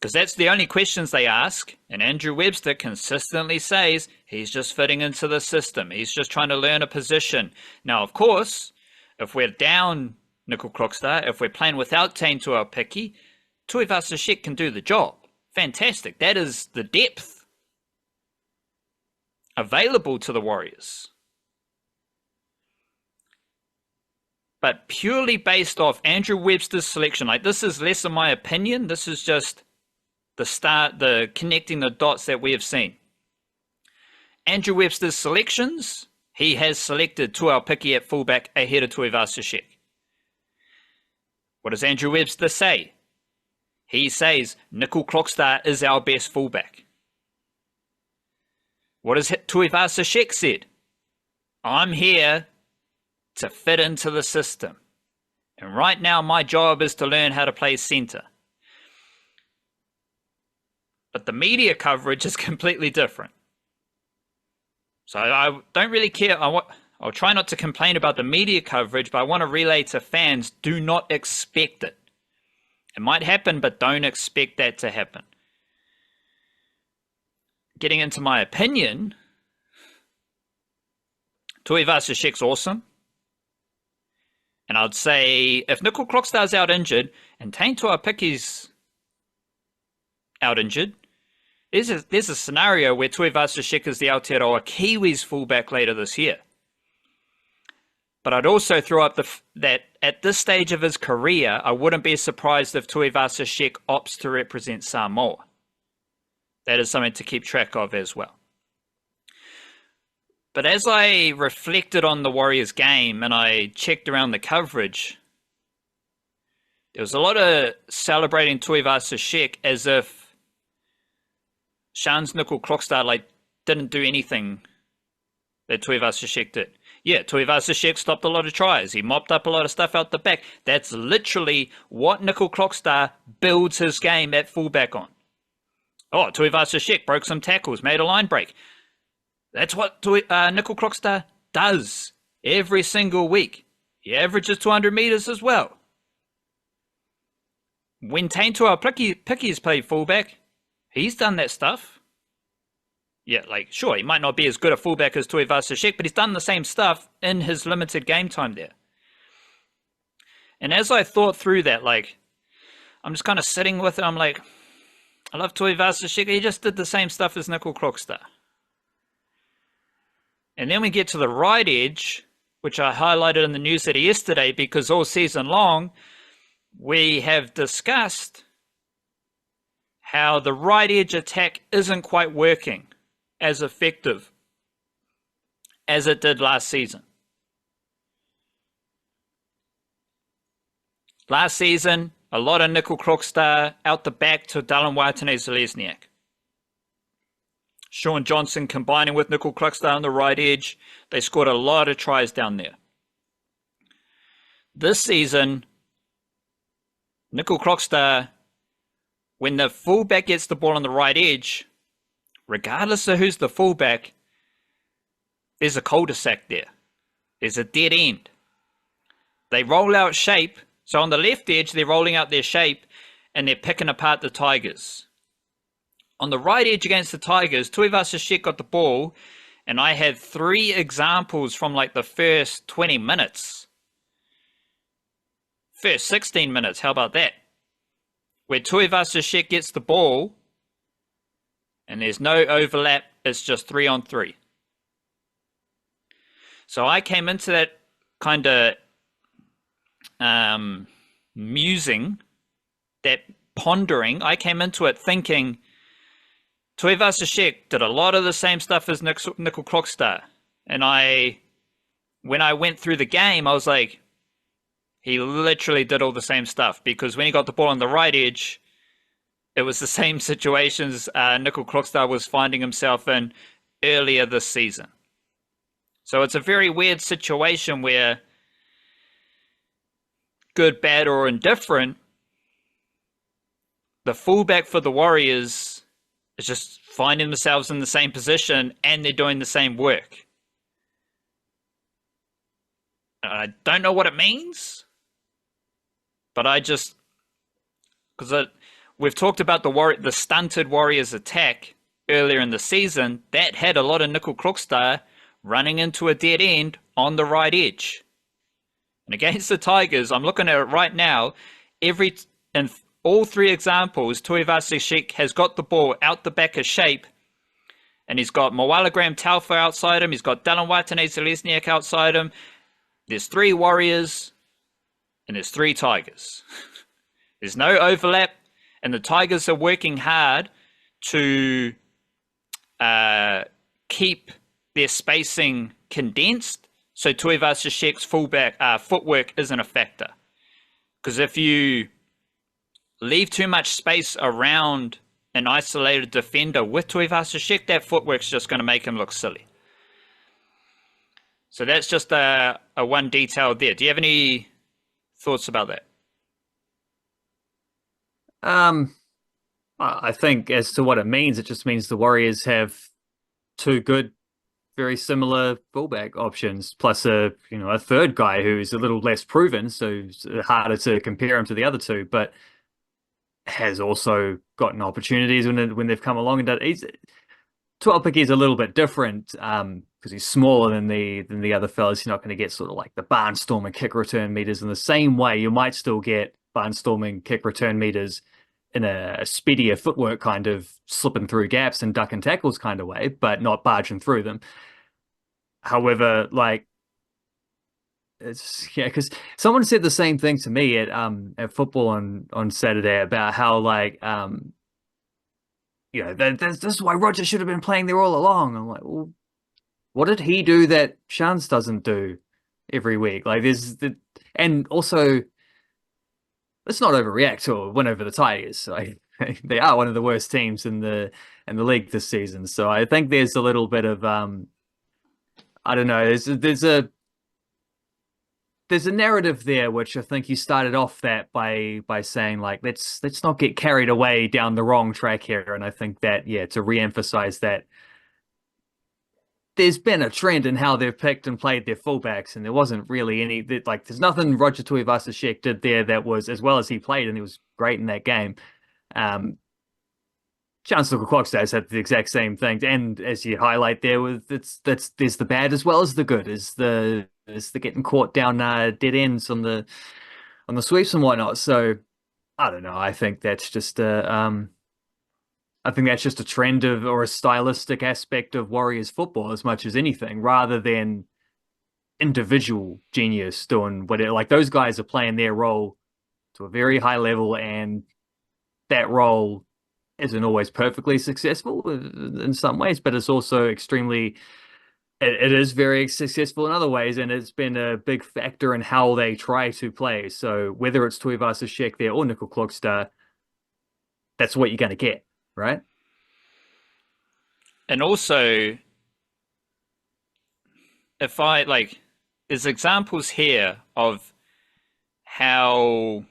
Because that's the only questions they ask, and Andrew Webster consistently says he's just fitting into the system. He's just trying to learn a position. Now, of course, if we're down Nicol-Klokstad, if we're playing without Taine Tuaupiki, Tuivasa-Sheck can do the job. Fantastic. That is the depth available to the Warriors. But purely based off Andrew Webster's selection, like this is less of my opinion, this is just the connecting the dots that we have seen. Andrew Webster's selections, he has selected Tuaupiki at fullback ahead of Tuivasa-Sheck. What does Andrew Webster say? He says Nicol-Klokstad is our best fullback. What has Tuivasa-Sheck said? I'm here to fit into the system. And right now my job is to learn how to play centre. But the media coverage is completely different. So I don't really care. I'll try not to complain about the media coverage, but I want to relay to fans, do not expect it. It might happen, but don't expect that to happen. Getting into my opinion, Tuivasa-Sheck's awesome. And I'd say if Nicol-Klokstad's out injured and Taine Tuaupiki's out injured, there's a scenario where Tuivasa-Sheck is the Aotearoa Kiwis fullback later this year. But I'd also throw up that at this stage of his career, I wouldn't be surprised if Tuivasa-Sheck opts to represent Samoa. That is something to keep track of as well. But as I reflected on the Warriors game and I checked around the coverage, there was a lot of celebrating Tuivasa-Sheck as if Shans Nicol-Klokstad didn't do anything that Tuivasa-Sheck did. Yeah, Tuivasa-Sheck stopped a lot of tries. He mopped up a lot of stuff out the back. That's literally what Nicol-Klokstad builds his game at fullback on. Oh, Tuivasa-Sheck broke some tackles, made a line break. That's what Nicol-Klokstad does every single week. He averages 200 meters as well. When Taine Tuaupiki's played fullback, he's done that stuff. Yeah, sure, he might not be as good a fullback as Tuivasa-Sheck, but he's done the same stuff in his limited game time there. And as I thought through that, I'm just kind of sitting with it, I'm I love Tuivasa-Sheck. He just did the same stuff as Nickel Crookster. And then we get to the right edge, which I highlighted in the newsletter yesterday, because all season long we have discussed how the right edge attack isn't quite working as effective as it did last season. Last season, a lot of Nickel Crookster out the back to Zealand. Sean Johnson combining with Nickel Crookster on the right edge. They scored a lot of tries down there. This season, Nickel Crookster, when the fullback gets the ball on the right edge, regardless of who's the fullback, there's a cul-de-sac there. There's a dead end. They roll out shape. So on the left edge, they're rolling out their shape and they're picking apart the Tigers. On the right edge against the Tigers, Tuivasa-Sheck got the ball, and I had 3 examples from like the first 20 minutes. First 16 minutes, how about that? Where Tuivasa-Sheck gets the ball, and there's no overlap, it's just 3-on-3. So I came into that kind of musing, that pondering, I came into it thinking Tuivasa-Sheck did a lot of the same stuff as Nickel Crookster. And when I went through the game, I was like, he literally did all the same stuff, because when he got the ball on the right edge, it was the same situations Nickel Crookster was finding himself in earlier this season. So it's a very weird situation where good, bad, or indifferent, the fullback for the Warriors is just finding themselves in the same position and they're doing the same work. I don't know what it means, but we've talked about the stunted Warriors attack earlier in the season. That had a lot of Nickel Crookster running into a dead end on the right edge. And against the Tigers, I'm looking at it right now, in all 3 examples, Tuivasa-Sheck has got the ball out the back of shape, and he's got Moalagram Taufa outside him, he's got Zealand outside him. There's 3 Warriors, and there's 3 Tigers. There's no overlap, and the Tigers are working hard to keep their spacing condensed, so Tuivasa-Sheck's footwork isn't a factor. Because if you leave too much space around an isolated defender with Tuivasa-Sheck, that footwork's just going to make him look silly. So that's just a one detail there. Do you have any thoughts about that? I think as to what it means, it just means the Warriors have 2 good, very similar fullback options, plus a third guy who's a little less proven, so it's harder to compare him to the other 2, but has also gotten opportunities when they've come along. And 12 pick is a little bit different because he's smaller than the other fellas. You're not going to get sort of like the barnstorming kick return meters in the same way. You might still get barnstorming kick return meters in a speedier footwork kind of slipping through gaps and duck and tackles kind of way, but not barging through them. However, like, because someone said the same thing to me at football on Saturday about how this is why Roger should have been playing there all along. I'm like, well, what did he do that Shans doesn't do every week? Like, and also, let's not overreact to a win over the Tigers. Like, they are one of the worst teams in the league this season. So I think there's a little bit of I don't know. There's a narrative there, which I think you started off that by saying, like, let's not get carried away down the wrong track here. And I think that, to reemphasize that there's been a trend in how they've picked and played their fullbacks, and there wasn't really there's nothing Roger Tuivasa-Sheck did there that was as well as he played, and he was great in that game. Chancellor Crookster said the exact same thing, and as you highlight there, there's the bad as well as the good. Is the getting caught down dead ends on the sweeps and whatnot. So I don't know. I think that's just I think that's just a trend of or a stylistic aspect of Warriors football as much as anything, rather than individual genius doing what it like those guys are playing their role to a very high level, and that role isn't always perfectly successful in some ways, but it's also it is very successful in other ways, and it's been a big factor in how they try to play. So whether it's Tuivasa-Sheck there or Nickel Clockstar, that's what you're going to get, right? And also, if I like, there's examples here of how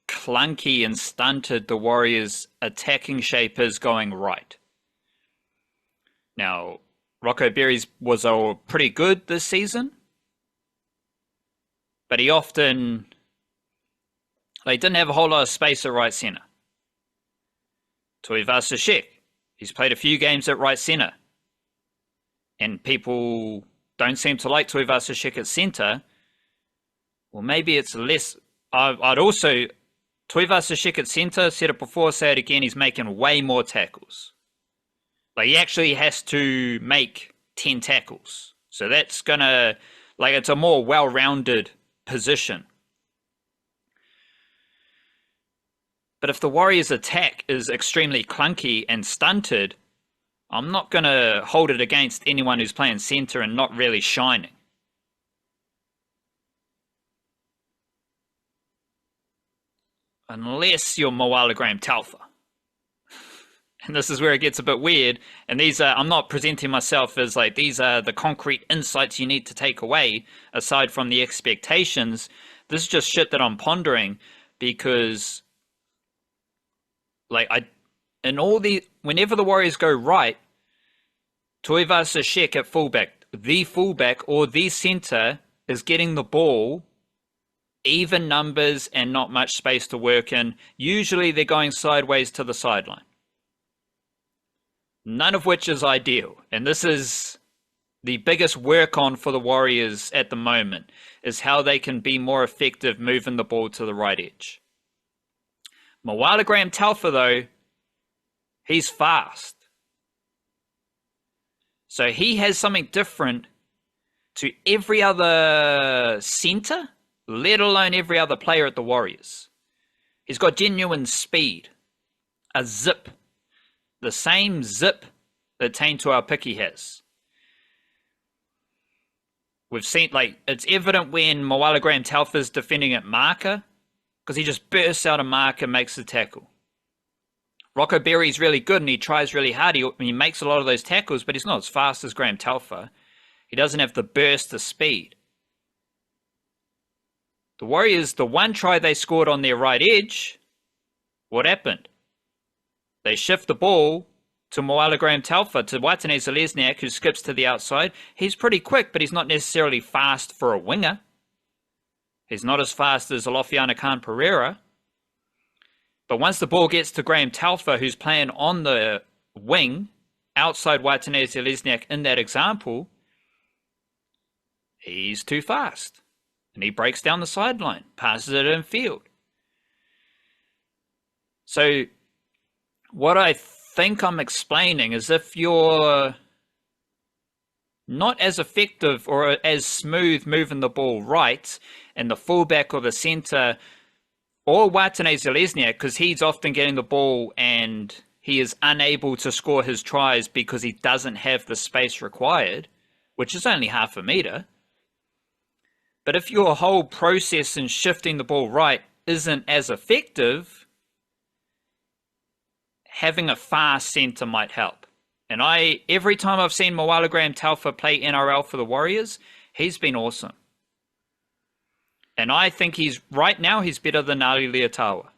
clunky and stunted the Warriors' attacking shape is going right. Now, Rocco Berry's was all pretty good this season, but he often didn't have a whole lot of space at right centre. Tuivasa-Sheck, he's played a few games at right centre, and people don't seem to like Tuivasa-Sheck at centre. Well, maybe it's less. I'd also, Tuivasa-Sheck at centre, said it before, say it again, he's making way more tackles. Like, he actually has to make 10 tackles. So that's going to, it's a more well-rounded position. But if the Warriors' attack is extremely clunky and stunted, I'm not going to hold it against anyone who's playing centre and not really shining. Unless you're Moala Graham-Talfa. And this is where it gets a bit weird. And these are, I'm not presenting myself as these are the concrete insights you need to take away, aside from the expectations. This is just shit that I'm pondering, because whenever the Warriors go right, Tuivasa-Sheck at fullback, the fullback or the centre is getting the ball, even numbers and not much space to work in. Usually they're going sideways to the sideline. None of which is ideal. And this is the biggest work on for the Warriors at the moment, is how they can be more effective moving the ball to the right edge. Moala Graham-Talfa, though, he's fast. So he has something different to every other centre, let alone every other player at the Warriors. He's got genuine speed, a zip, the same zip that Taine Tuaupiki has. We've seen, it's evident when Moala Graham-Talfa is defending at marker, because he just bursts out a marker and makes the tackle. Rocco Berry's really good and he tries really hard. He makes a lot of those tackles, but he's not as fast as Graham-Talfa. He doesn't have the burst of speed. The Warriors, the one try they scored on their right edge, what happened? They shift the ball to Moala Graham-Talfa, to Watene-Zelezniak, who skips to the outside. He's pretty quick, but he's not necessarily fast for a winger. He's not as fast as Alofiana Khan-Pereira. But once the ball gets to Graham-Talfa, who's playing on the wing, outside Watene-Zelezniak in that example, he's too fast. And he breaks down the sideline, passes it in field. So what I think I'm explaining is, if you're not as effective or as smooth moving the ball right, and the fullback or the centre, or Watene-Zelezniak, because he's often getting the ball and he is unable to score his tries because he doesn't have the space required, which is only half a metre. But if your whole process in shifting the ball right isn't as effective, having a fast centre might help. And every time I've seen Moala Graham-Talfa play NRL for the Warriors, he's been awesome. And I think right now he's better than Ali Leotawa.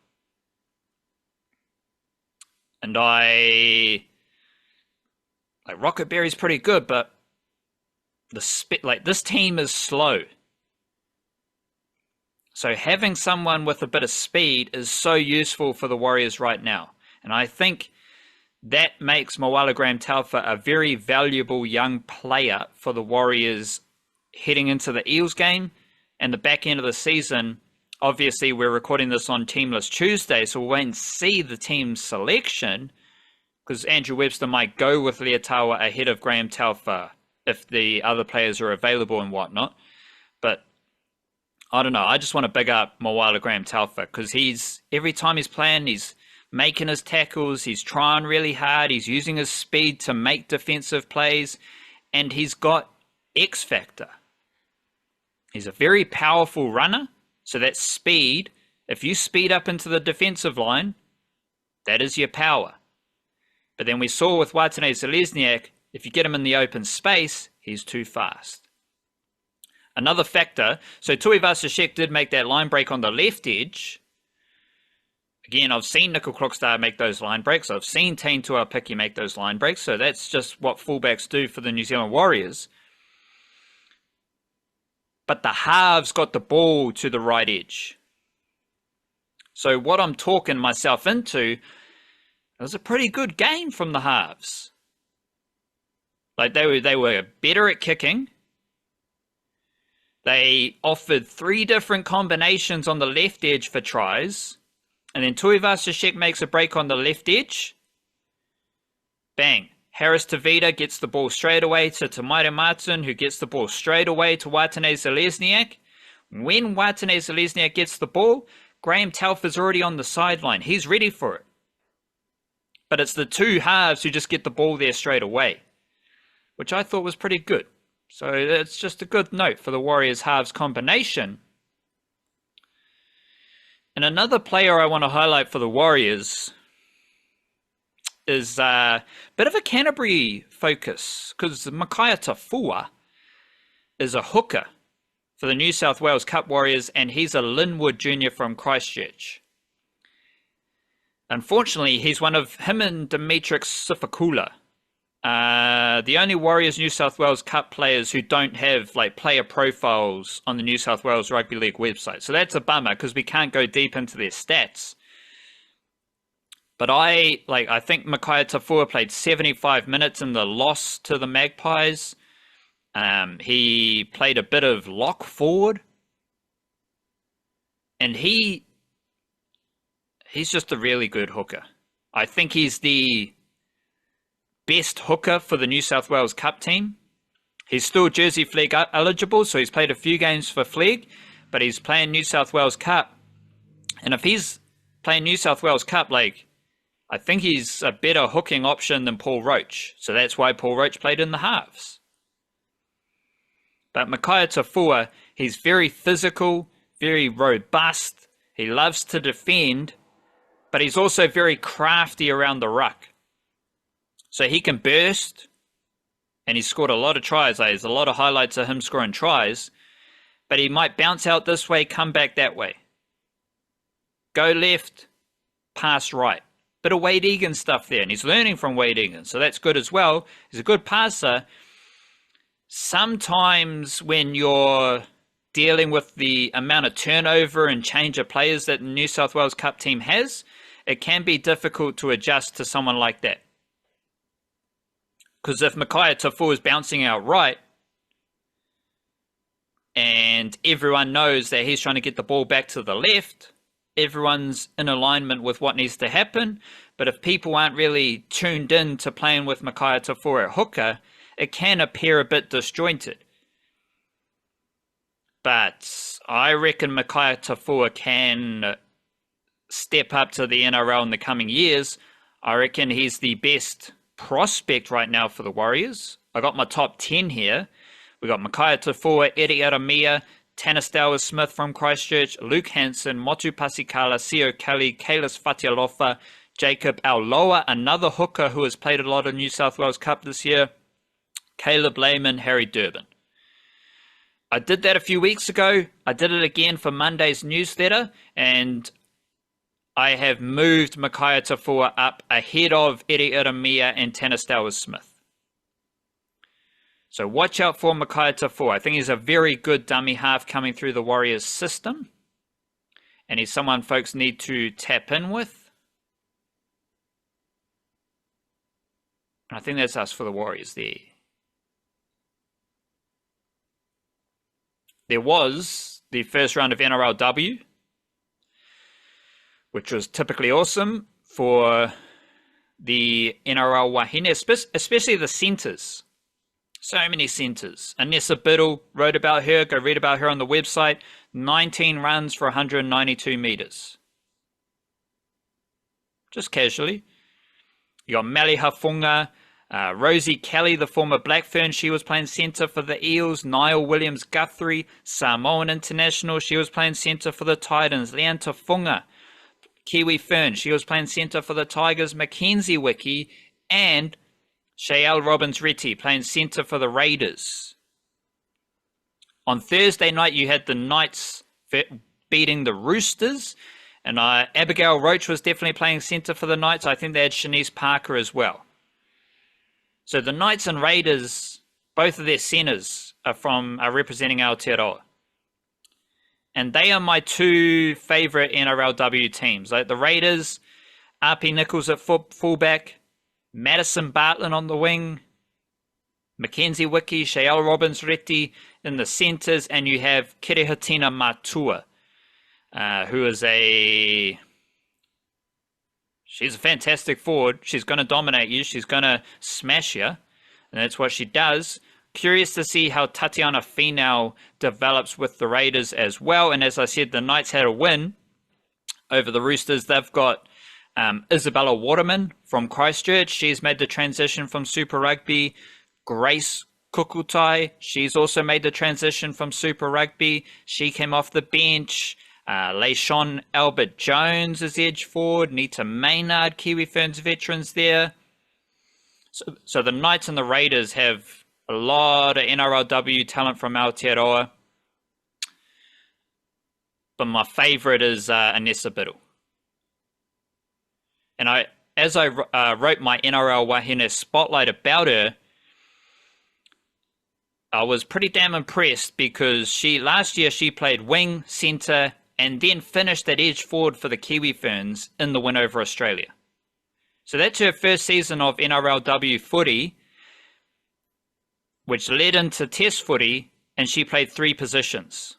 And Rocco Berry's pretty good, but this team is slow. So having someone with a bit of speed is so useful for the Warriors right now. And I think that makes Moala Graham-Talfa a very valuable young player for the Warriors heading into the Eels game and the back end of the season. Obviously, we're recording this on Teamless Tuesday, so we'll wait and see the team selection. because Andrew Webster might go with Leotawa ahead of Graham Telfer if the other players are available and whatnot. But I don't know. I just want to big up Moala Graham Telfer because every time he's playing, he's making his tackles, he's trying really hard, he's using his speed to make defensive plays, and he's got X factor. He's a very powerful runner, so that speed, if you speed up into the defensive line, that is your power. But then we saw with Watene-Zelezniak, if you get him in the open space, he's too fast. Another factor, so Tuivasa-Sheck did make that line break on the left edge. Again, I've seen Nickel Krokstad make those line breaks. I've seen Tane Tuapiki make those line breaks. So that's just what fullbacks do for the New Zealand Warriors. But the halves got the ball to the right edge. So what I'm talking myself into, it was a pretty good game from the halves. Like they were better at kicking. They offered 3 different combinations on the left edge for tries. And then Tuivasa-Sheck makes a break on the left edge. Bang. Harris Tavita gets the ball straight away to Tamaira Martin, who gets the ball straight away to Watene-Zelezniak. When Watene-Zelezniak gets the ball, Graham Telfer's already on the sideline. He's ready for it. But it's the 2 halves who just get the ball there straight away, which I thought was pretty good. So that's just a good note for the Warriors halves combination. And another player I want to highlight for the Warriors is a bit of a Canterbury focus, because Kaia Isaac is a hooker for the New South Wales Cup Warriors, and he's a Linwood junior from Christchurch. Unfortunately, he's one of him and Dimitris Sifakula, the only Warriors New South Wales Cup players who don't have like player profiles on the New South Wales Rugby League website. So that's a bummer because we can't go deep into their stats. But I think Kaia Isaac played 75 minutes in the loss to the Magpies. He played a bit of lock forward. And he's just a really good hooker. I think he's the best hooker for the New South Wales Cup team. He's still Jersey Flegg eligible, so he's played a few games for Flegg, but he's playing New South Wales Cup. And if he's playing New South Wales Cup, I think he's a better hooking option than Paul Roach. So that's why Paul Roach played in the halves. But Kaia Isaac, he's very physical, very robust. He loves to defend, but he's also very crafty around the ruck. So he can burst, and he's scored a lot of tries. There's a lot of highlights of him scoring tries, but he might bounce out this way, come back that way. Go left, pass right. Bit of Wade Egan stuff there, and he's learning from Wade Egan, so that's good as well. He's a good passer. Sometimes when you're dealing with the amount of turnover and change of players that the New South Wales Cup team has, it can be difficult to adjust to someone like that. Because if Kaia Isaac is bouncing out right, and everyone knows that he's trying to get the ball back to the left, everyone's in alignment with what needs to happen. But if people aren't really tuned in to playing with Kaia Isaac at hooker, it can appear a bit disjointed. But I reckon Kaia Isaac can step up to the NRL in the coming years. I reckon he's the best prospect right now for the Warriors. I got my top 10 here. We got Kaia Isaac, Eddie Aramia, Tanner Smith from Christchurch, Luke Hansen, Motu Pasikala, Sio Kelly, Kalis Fatialofa, Jacob Auloa, another hooker who has played a lot of New South Wales Cup this year, Caleb Lehman, Harry Durbin. I did that a few weeks ago. I did it again for Monday's newsletter, and I have moved Kaia Isaac up ahead of Eddie Aramia and Tanner Smith. So watch out for Kaia Isaac. I think he's a very good dummy half coming through the Warriors system. And he's someone folks need to tap in with. I think that's us for the Warriors there. There was the first round of NRLW, which was typically awesome for NRLWahine, especially the centres. So many centres. Annessa Biddle, wrote about her. Go read about her on the website. 19 runs for 192 metres. Just casually. You got Mali Hafunga, Rosie Kelly, the former Blackfern. She was playing centre for the Eels. Niall Williams-Guthrie, Samoan international. She was playing centre for the Titans. Leanta Funga, Kiwi Fern. She was playing centre for the Tigers. Mackenzie Wiki and Shael Robbins-Retty playing centre for the Raiders. On Thursday night, you had the Knights beating the Roosters. And Abigail Roach was definitely playing centre for the Knights. I think they had Shanice Parker as well. So the Knights and Raiders, both of their centres are representing Aotearoa. And they are my two favourite NRLW teams. Like the Raiders, RP Nichols at fullback, Madison Bartlett on the wing, Mackenzie Wiki, Shael Robbins-Retty in the centres, and you have Kirihatina Matua, who is she's a fantastic forward. She's going to dominate you. She's going to smash you. And that's what she does. Curious to see how Tatiana Finau develops with the Raiders as well. And as I said, the Knights had a win over the Roosters. They've got Isabella Waterman from Christchurch. She's made the transition from Super Rugby. Grace Kukutai, she's also made the transition from Super Rugby. She came off the bench. Leishon Albert-Jones is edge forward. Nita Maynard, Kiwi Ferns veterans there. So the Knights and the Raiders have a lot of NRLW talent from Aotearoa. But my favourite is Annessa Biddle. And as I wrote my NRLWahine spotlight about her, I was pretty damn impressed because last year she played wing, centre, and then finished at edge forward for the Kiwi Ferns in the win over Australia. So that's her first season of NRLW footy, which led into test footy, and she played 3 positions.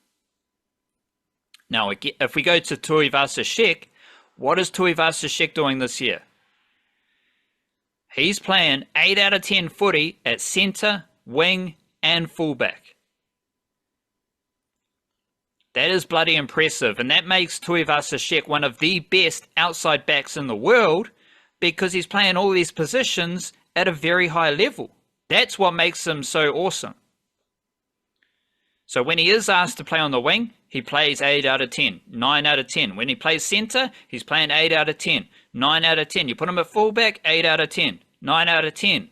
Now, if we go to Tuivasa-Sheck, what is Tuivasa-Sheck doing this year? He's playing 8 out of 10 footy at centre, wing, and fullback. That is bloody impressive, and that makes Tuivasa-Sheck one of the best outside backs in the world because he's playing all these positions at a very high level. That's what makes him so awesome. So when he is asked to play on the wing, he plays 8 out of 10, 9 out of 10. When he plays centre, he's playing 8 out of 10, 9 out of 10. You put him at fullback, 8 out of 10, 9 out of 10.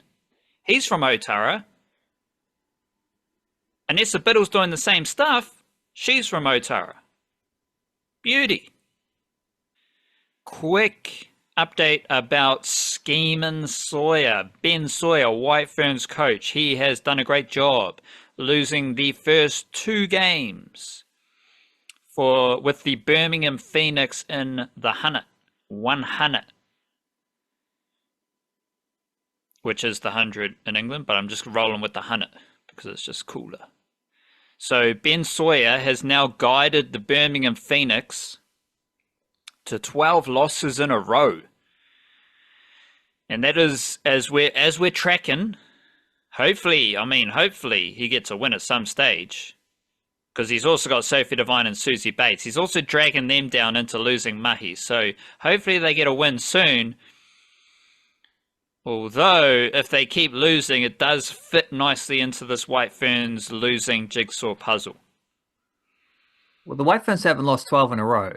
He's from Otara. Annessa Biddle's doing the same stuff. She's from Otara. Beauty. Quick update about Skeeman Sawyer. Ben Sawyer, White Ferns coach. He has done a great job losing the first 2 games with the Birmingham Phoenix in the 100, which is the 100 in England, but I'm just rolling with the 100 because it's just cooler. So Ben Sawyer has now guided the Birmingham Phoenix to 12 losses in a row. And that is, as we're tracking, hopefully he gets a win at some stage. Because he's also got Sophie Devine and Susie Bates. He's also dragging them down into losing mahi. So hopefully they get a win soon. Although, if they keep losing, it does fit nicely into this White Ferns losing jigsaw puzzle. Well, the White Ferns haven't lost 12 in a row.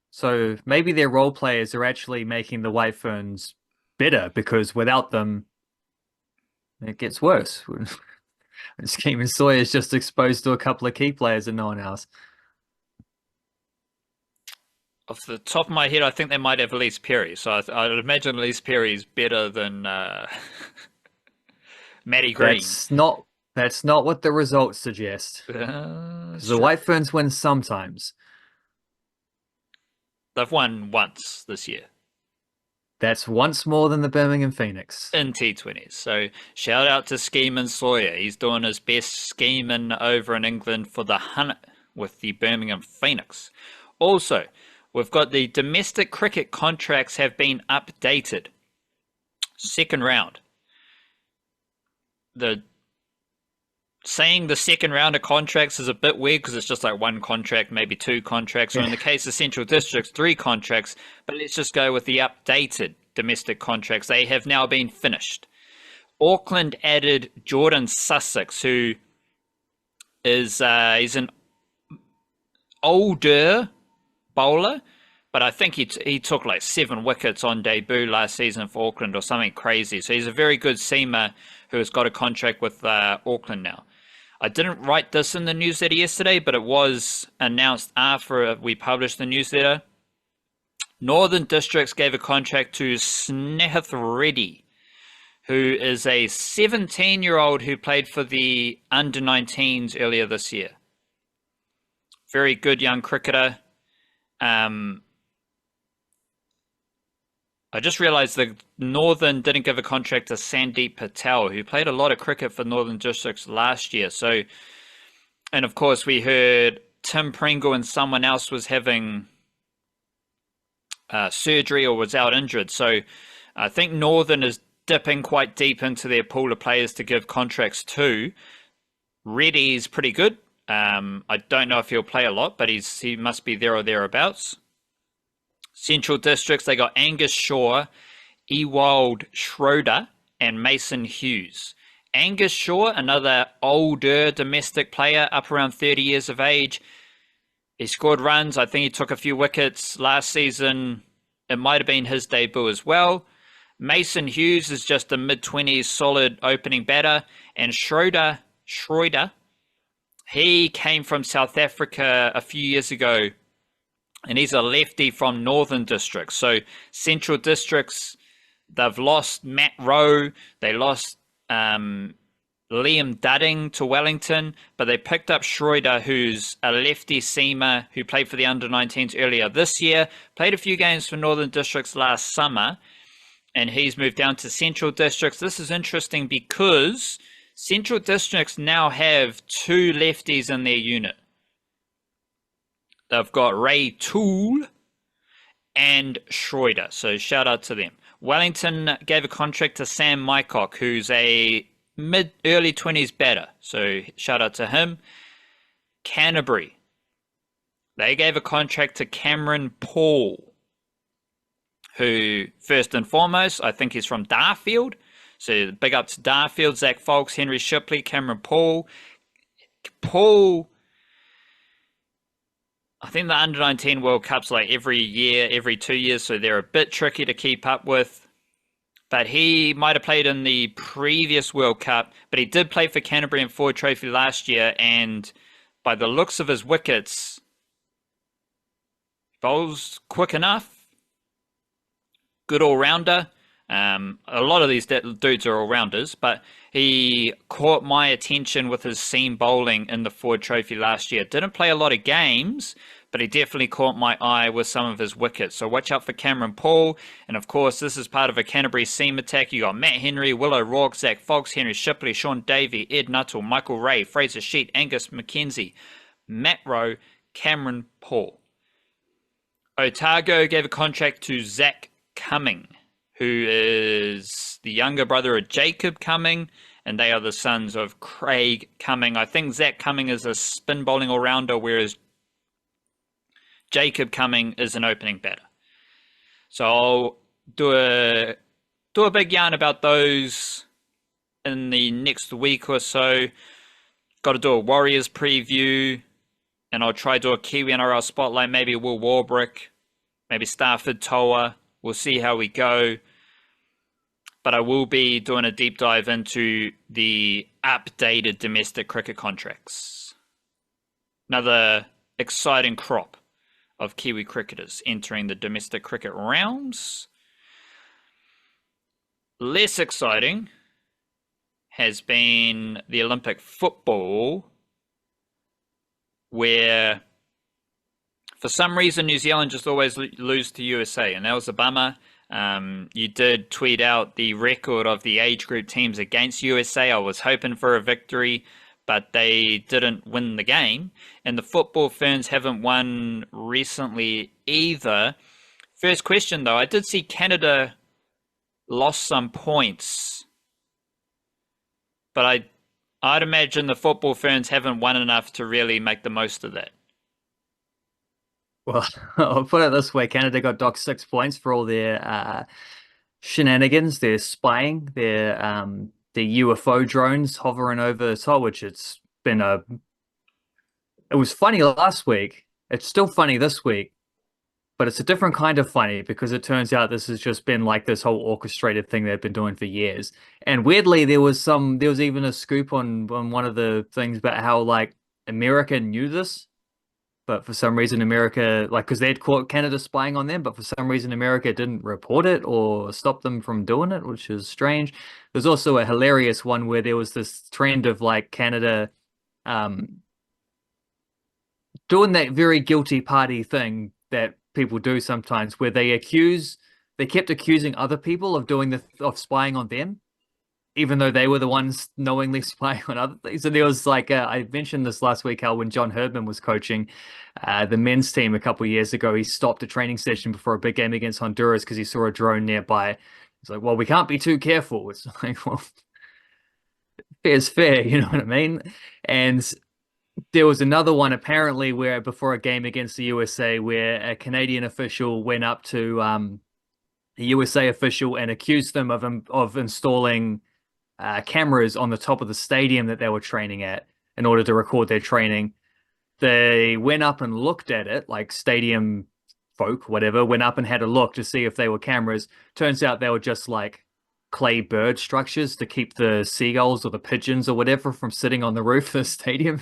So maybe their role players are actually making the White Ferns better because without them, it gets worse. Skeeman Sawyer is just exposed to a couple of key players and no one else. Off the top of my head, I think they might have Elise Perry. So I'd imagine Elise Perry is better than Maddie Green. That's not what the results suggest. The White Ferns win sometimes. They've won once this year. That's once more than the Birmingham Phoenix. In T20s. So shout out to Skeeman Sawyer. He's doing his best scheming over in England for the hunt with the Birmingham Phoenix. Also, we've got the domestic cricket contracts have been updated. Second round. Saying the second round of contracts is a bit weird because it's just like one contract, maybe two contracts, or in the case of Central Districts, 3 contracts. But let's just go with the updated domestic contracts. They have now been finished. Auckland added Jordan Sussex, who is he's an older bowler, but I think he took like 7 wickets on debut last season for Auckland or something crazy. So he's a very good seamer who has got a contract with Auckland now. I didn't write this in the newsletter yesterday, but it was announced after we published the newsletter. Northern Districts gave a contract to Snehith Reddy, who is a 17-year-old who played for the under-19s earlier this year. Very good young cricketer. I just realised that Northern didn't give a contract to Sandeep Patel, who played a lot of cricket for Northern Districts last year. So, and of course, we heard Tim Pringle and someone else was having surgery or was out injured. So I think Northern is dipping quite deep into their pool of players to give contracts to. Reddy's pretty good. I don't know if he'll play a lot, but he must be there or thereabouts. Central Districts, they got Angus Shaw, Ewald Schroeder, and Mason Hughes. Angus Shaw, another older domestic player, up around 30 years of age. He scored runs. I think he took a few wickets last season. It might have been his debut as well. Mason Hughes is just a mid-20s solid opening batter. And Schroeder, he came from South Africa a few years ago, and he's a lefty from Northern Districts. So Central Districts, they've lost Matt Rowe. They lost Liam Dudding to Wellington, but they picked up Schroeder, who's a lefty seamer who played for the under-19s earlier this year, played a few games for Northern Districts last summer, and he's moved down to Central Districts. This is interesting because Central Districts now have 2 lefties in their unit. They've got Ray Toole and Schroeder, so shout out to them. Wellington gave a contract to Sam Mycock, who's a early 20s batter, so shout out to him. Canterbury, they gave a contract to Cameron Paul, who, first and foremost, I think he's from Darfield, so big up to Darfield, Zach Folks, Henry Shipley, Cameron Paul. I think the under-19 World Cup's like every year, every 2 years, so they're a bit tricky to keep up with. But he might have played in the previous World Cup, but he did play for Canterbury and Ford Trophy last year, and by the looks of his wickets, bowls quick enough. Good all-rounder. A lot of these dudes are all-rounders, but he caught my attention with his seam bowling in the Ford Trophy last year. Didn't play a lot of games, but he definitely caught my eye with some of his wickets. So watch out for Cameron Paul. And of course, this is part of a Canterbury seam attack. You got Matt Henry, Will O'Rourke, Zach Fox, Henry Shipley, Sean Davey, Ed Nuttall, Michael Ray, Fraser Sheet, Angus McKenzie, Matt Rowe, Cameron Paul. Otago gave a contract to Zach Cumming, who is the younger brother of Jacob Cumming, and they are the sons of Craig Cumming. I think Zach Cumming is a spin bowling all-rounder, whereas Jacob Cumming is an opening batter. So I'll do a big yarn about those in the next week or so. Got to do a Warriors preview, and I'll try to do a Kiwi NRL spotlight, maybe Will Warbrick, maybe Stafford Toa. We'll see how we go. But I will be doing a deep dive into the updated domestic cricket contracts. Another exciting crop of Kiwi cricketers entering the domestic cricket realms. Less exciting has been the Olympic football, where for some reason New Zealand just always lose to USA, and that was a bummer. You did tweet out the record of the age group teams against USA. I was hoping for a victory, but they didn't win the game. And the football ferns haven't won recently either. First question, though, I did see Canada lost some points, but I'd imagine the football ferns haven't won enough to really make the most of that. Well, I'll put it this way: Canada got docked 6 points for all their shenanigans, their spying, their UFO drones hovering over the top, which it was funny last week. It's still funny this week, but it's a different kind of funny because it turns out this has just been like this whole orchestrated thing they've been doing for years. And weirdly, there was even a scoop on one of the things about how like America knew this, but for some reason America, like, because they'd caught Canada spying on them, but for some reason America didn't report it or stop them from doing it, which is strange. There's also a hilarious one where there was this trend of like Canada um doing that very guilty party thing that people do sometimes, where they kept accusing other people of of spying on them, even though they were the ones knowingly spying on other things. And there was like I mentioned this last week, how when John Herdman was coaching the men's team a couple of years ago, he stopped a training session before a big game against Honduras because he saw a drone nearby. He's like, well, we can't be too careful. It's like, well, fair's fair, you know what I mean? And there was another one apparently where before a game against the USA, where a Canadian official went up to a USA official and accused them of installing cameras on the top of the stadium that they were training at in order to record their training. They went up and looked at it, like stadium folk, whatever, went up and had a look to see if they were cameras. Turns out they were just like clay bird structures to keep the seagulls or the pigeons or whatever from sitting on the roof of the stadium.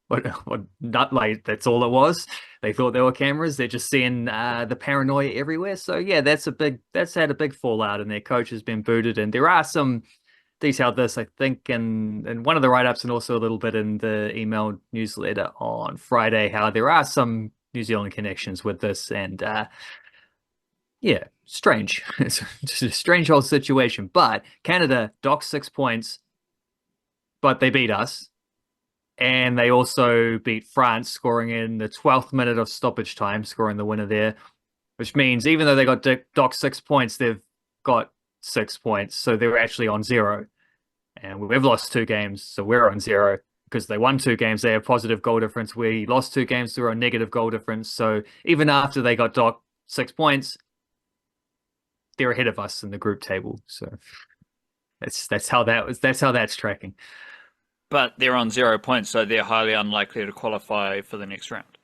What not like that's all it was. They thought they were cameras. They're just seeing the paranoia everywhere. So yeah, that's had a big fallout, and their coach has been booted. And there are some detailed this, I think, and one of the write-ups, and also a little bit in the email newsletter on Friday, how there are some New Zealand connections with this, and yeah, strange. It's just a strange whole situation. But Canada docked 6 points, but they beat us. And they also beat France, scoring in the 12th minute of stoppage time, scoring the winner there, which means even though they got docked 6 points, they've got 6 points. So they're actually on zero. And we've lost 2 games, so we're on zero. Because they won 2 games, they have positive goal difference. We lost 2 games, we're on negative goal difference. So even after they got docked 6 points, they're ahead of us in the group table. So that's how that's tracking. But they're on 0 points, so they're highly unlikely to qualify for the next round.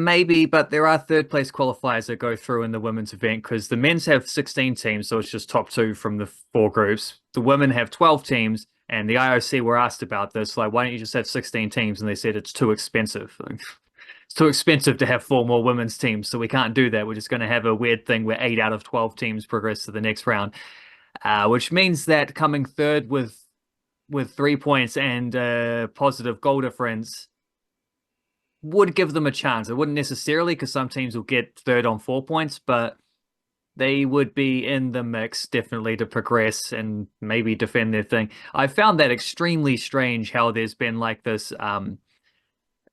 Maybe, but there are third place qualifiers that go through in the women's event, because the men's have 16 teams, so it's just top 2 from the 4 groups. The women have 12 teams, and the IOC were asked about this, like, why don't you just have 16 teams? And they said it's too expensive. It's too expensive to have 4 more women's teams, so we can't do that. We're just going to have a weird thing where 8 out of 12 teams progress to the next round, which means that coming third with 3 points and positive goal difference would give them a chance. It wouldn't necessarily, because some teams will get third on 4 points, but they would be in the mix definitely to progress and maybe defend their thing. I found that extremely strange how there's been like this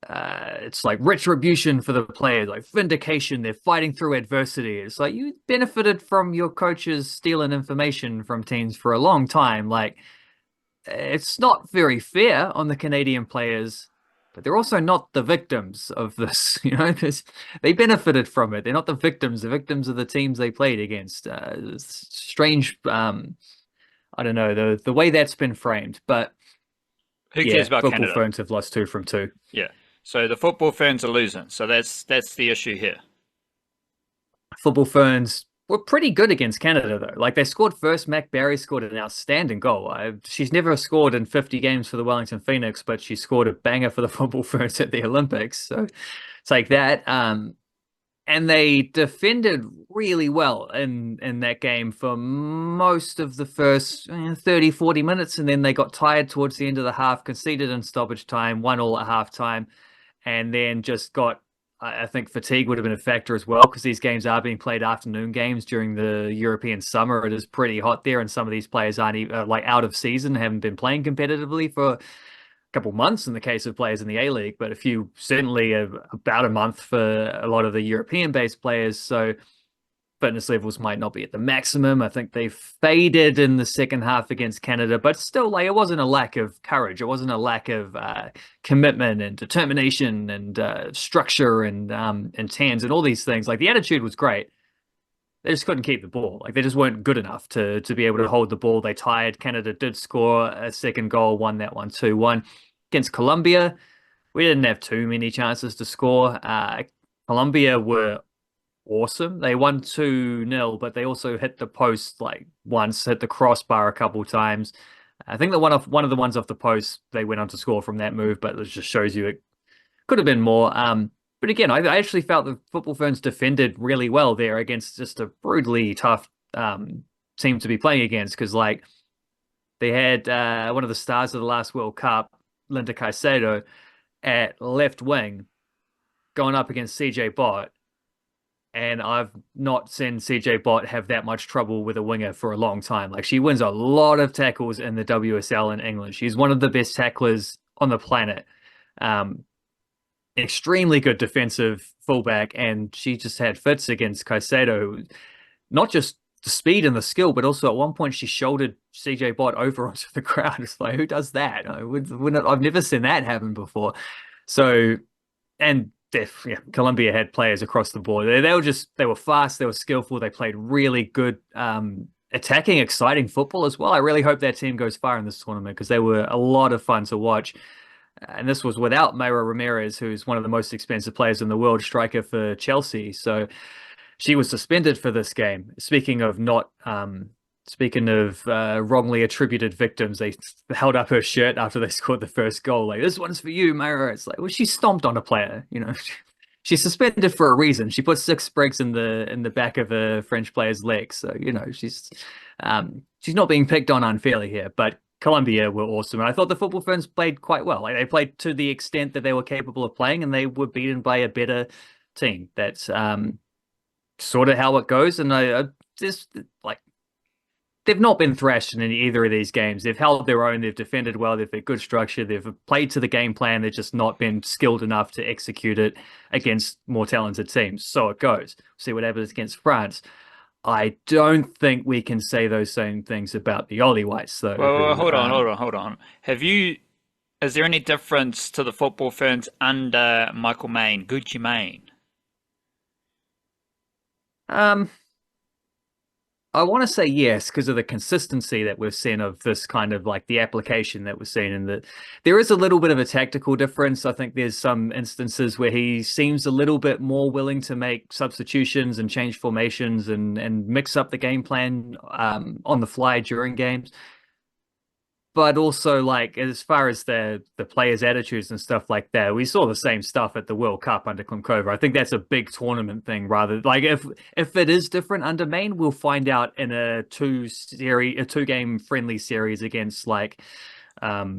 it's like retribution for the players, like vindication. They're fighting through adversity. It's like you benefited from your coaches stealing information from teams for a long time. Like, it's not very fair on the Canadian players, but they're also not the victims of this. You know, they benefited from it. They're not the victims. The victims are the teams they played against. Strange. I don't know the way that's been framed, but Who cares about football Canada? ferns have lost 2 from 2. Yeah. So the football ferns are losing. So that's the issue here. Football ferns were pretty good against Canada, though. Like, they scored first. Mac Barry scored an outstanding goal. She's never scored in 50 games for the Wellington Phoenix, but she scored a banger for the football ferns at the Olympics. So it's like that. And they defended really well in that game for most of the first 30, 40 minutes. And then they got tired towards the end of the half, conceded in stoppage time, 1-1 at halftime, and then just got, I think fatigue would have been a factor as well, because these games are being played afternoon games during the European summer. It is pretty hot there, and some of these players aren't even like out of season, haven't been playing competitively for a couple months in the case of players in the A-League, but certainly about a month for a lot of the European-based players. So fitness levels might not be at the maximum. I think they faded in the second half against Canada, but still, like, it wasn't a lack of courage. It wasn't a lack of commitment and determination and structure and hands and all these things. Like, the attitude was great. They just couldn't keep the ball. Like, they just weren't good enough to be able to hold the ball. They tired. Canada did score a second goal, won that one 2-1 against Colombia. We didn't have too many chances to score. Colombia were awesome. They won 2-0, but they also hit the post like once, hit the crossbar a couple times. I think that one of the ones off the post, they went on to score from that move, but it just shows you it could have been more. But again, I actually felt the Football Ferns defended really well there against just a brutally tough team to be playing against, because like they had one of the stars of the last World Cup, Linda Caicedo, at left wing going up against CJ Bott. And I've not seen CJ Bott have that much trouble with a winger for a long time. Like, she wins a lot of tackles in the WSL in England. She's one of the best tacklers on the planet. Extremely good defensive fullback, and she just had fits against Caicedo. Not just the speed and the skill, but also at one point she shouldered CJ Bott over onto the ground. It's like, who does that? I've never seen that happen before. So, and Colombia had players across the board. They were fast, they were skillful, they played really good attacking, exciting football as well. I really hope that team goes far in this tournament, because they were a lot of fun to watch. And this was without Mayra Ramirez, who's one of the most expensive players in the world, striker for Chelsea. So she was suspended for this game. Speaking of wrongly attributed victims, they held up her shirt after they scored the first goal. Like, this one's for you, Mayra. It's like, well, she stomped on a player, you know. She's suspended for a reason. She put 6 sprigs in the back of a French player's leg. So, you know, she's not being picked on unfairly here. But Colombia were awesome. And I thought the Football Ferns played quite well. Like, they played to the extent that they were capable of playing, and they were beaten by a better team. That's sort of how it goes. And I just, like, they've not been thrashed in either of these games. They've held their own. They've defended well. They've had good structure. They've played to the game plan. They've just not been skilled enough to execute it against more talented teams. So it goes. See what happens against France. I don't think we can say those same things about the Ollie Whites, though. Well, hold on. Is there any difference to the Football Ferns under Michael Main, Gucci Mane? I want to say yes, because of the consistency that we've seen of this kind of, like, the application that we've seen, and that there is a little bit of a tactical difference. I think there's some instances where he seems a little bit more willing to make substitutions and change formations and mix up the game plan on the fly during games. But also, like, as far as the players' attitudes and stuff like that, we saw the same stuff at the World Cup under Klimkova. I think that's a big tournament thing. Rather, like, if it is different under Maine, we'll find out in a 2-game friendly series against, like, I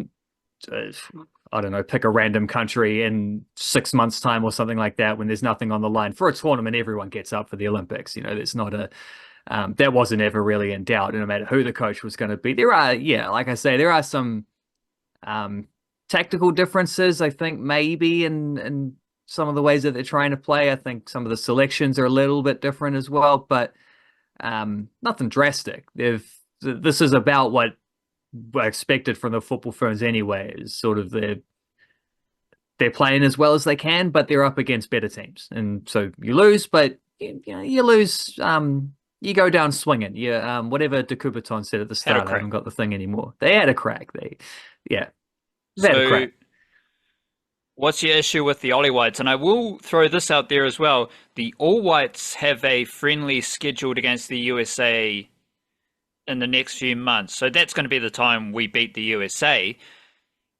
don't know, pick a random country in 6 months' time or something like that, when there's nothing on the line. For a tournament, everyone gets up for the Olympics. You know, there's not a that wasn't ever really in doubt, no matter who the coach was going to be. There are, like I say, there are some tactical differences, I think, maybe in some of the ways that they're trying to play. I think some of the selections are a little bit different as well, but nothing drastic. This is about what I expected from the Football Ferns anyway, is sort of they're playing as well as they can, but they're up against better teams. And so you lose, but you lose... you go down swinging. Whatever de Coubertin said at the start, I haven't got the thing anymore. They had a crack. They had a crack. What's your issue with the Ollie Whites? And I will throw this out there as well. The All Whites have a friendly scheduled against the USA in the next few months. So that's going to be the time we beat the USA.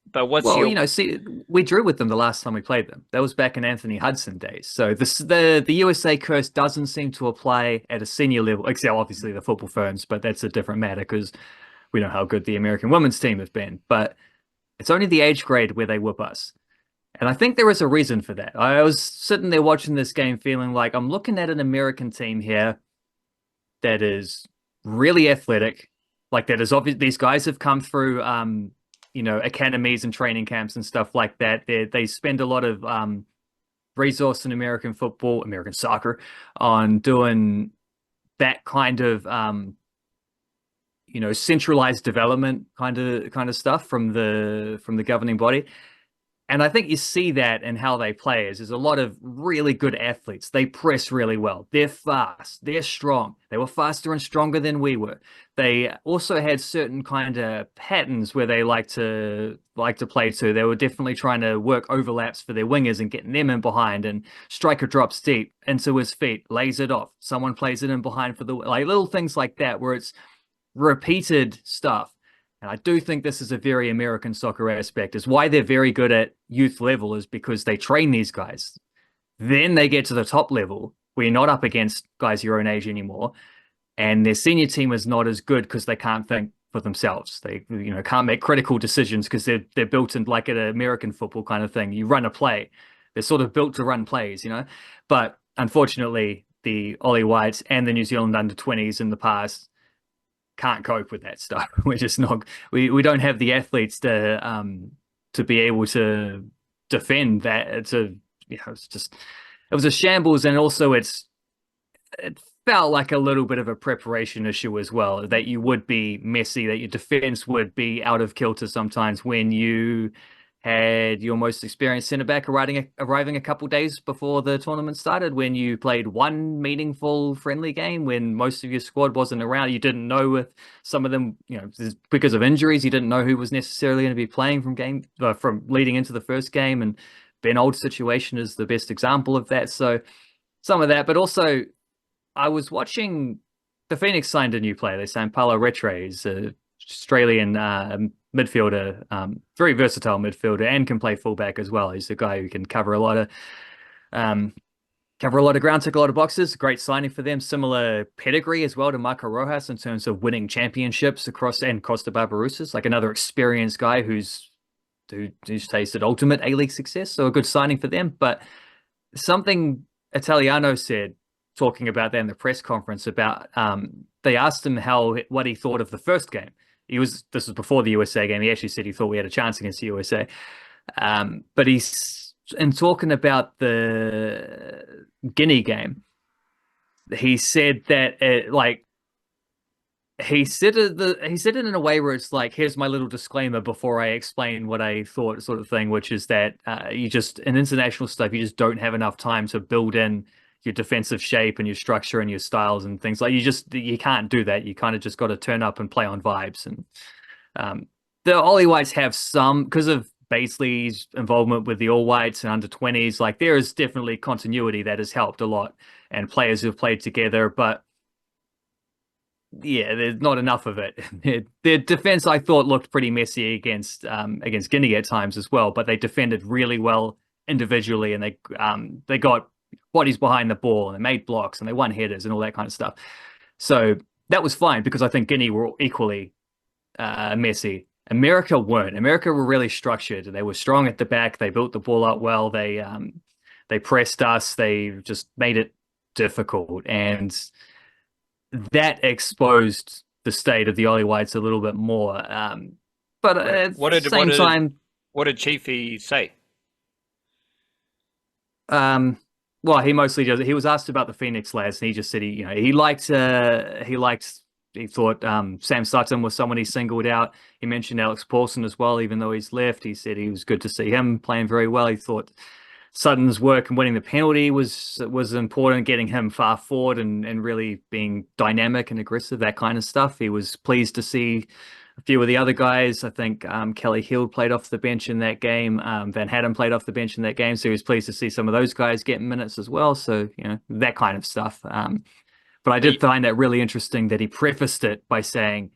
But we drew with them the last time we played them. That was back in Anthony Hudson days. So the USA curse doesn't seem to apply at a senior level, except obviously the Football Ferns, but that's a different matter because we know how good the American women's team have been. But it's only the age grade where they whoop us. And I think there is a reason for that. I was sitting there watching this game feeling like I'm looking at an American team here that is really athletic. Like, that is obvious. These guys have come through academies and training camps and stuff like that. They spend a lot of resource in American football, American soccer, on doing that kind of centralized development kind of stuff from the governing body. And I think you see that in how they play is there's a lot of really good athletes. They press really well. They're fast. They're strong. They were faster and stronger than we were. They also had certain kind of patterns where they like to play to. They were definitely trying to work overlaps for their wingers and getting them in behind, and striker drops deep into his feet, lays it off. Someone plays it in behind for the little things like that where it's repeated stuff. And I do think this is a very American soccer aspect, is why they're very good at youth level is because they train these guys. Then they get to the top level where you're not up against guys your own age anymore. And their senior team is not as good because they can't think for themselves. They, can't make critical decisions because they're built in like an American football kind of thing. You run a play. They're sort of built to run plays, But unfortunately, the Ollie Whites and the New Zealand under-20s in the past can't cope with that stuff. We're just not. We don't have the athletes to be able to defend that. It was a shambles, and also it felt like a little bit of a preparation issue as well. That you would be messy, that your defense would be out of kilter sometimes when you had your most experienced centre back arriving a couple days before the tournament started, when you played one meaningful friendly game, when most of your squad wasn't around. You didn't know with some of them, because of injuries, you didn't know who was necessarily going to be playing from leading into the first game. And Ben Old's situation is the best example of that. So some of that, but also I was watching the Phoenix signed a new player. They signed Paulo Retre. He's an Australian midfielder, very versatile midfielder, and can play fullback as well. He's a guy who can cover a lot of ground, tick a lot of boxes. Great signing for them. Similar pedigree as well to Marco Rojas in terms of winning championships across, and Costa Barbarossa's like another experienced guy who's tasted ultimate A-League success. So a good signing for them. But something Italiano said, talking about that in the press conference, about they asked him what he thought of the first game. This was before the USA game. He actually said he thought we had a chance against the USA. But he's in talking about the Guinea game, he said that he said it in a way where it's like, here's my little disclaimer before I explain what I thought, sort of thing, which is that in international stuff, you just don't have enough time to build in your defensive shape and your structure and your styles and things. Like you can't do that. You kind of just got to turn up and play on vibes. And the Ollie Whites have some, because of Baisley's involvement with the All Whites and under-20s, like there is definitely continuity that has helped a lot, and players who have played together, but yeah, there's not enough of it. Their defense, I thought, looked pretty messy against Guinea at times as well, but they defended really well individually, and they got bodies behind the ball, and they made blocks, and they won headers and all that kind of stuff. So that was fine, because I think Guinea were equally messy. America weren't. America were really structured. They were strong at the back. They built the ball up well. They pressed us. They just made it difficult, and that exposed the state of the Ollie Whites a little bit more. But at the same time, what did Chiefy say? Well, he mostly does. He was asked about the Phoenix lads, and he just said he thought Sam Sutton was someone he singled out. He mentioned Alex Paulson as well, even though he's left. He said he was good to see him playing very well. He thought Sutton's work and winning the penalty was important, getting him far forward and really being dynamic and aggressive, that kind of stuff. He was pleased to see a few of the other guys. I think Kelly Hill played off the bench in that game. Van Hatten played off the bench in that game. So he was pleased to see some of those guys getting minutes as well. So, that kind of stuff. But I did find that really interesting that he prefaced it by saying,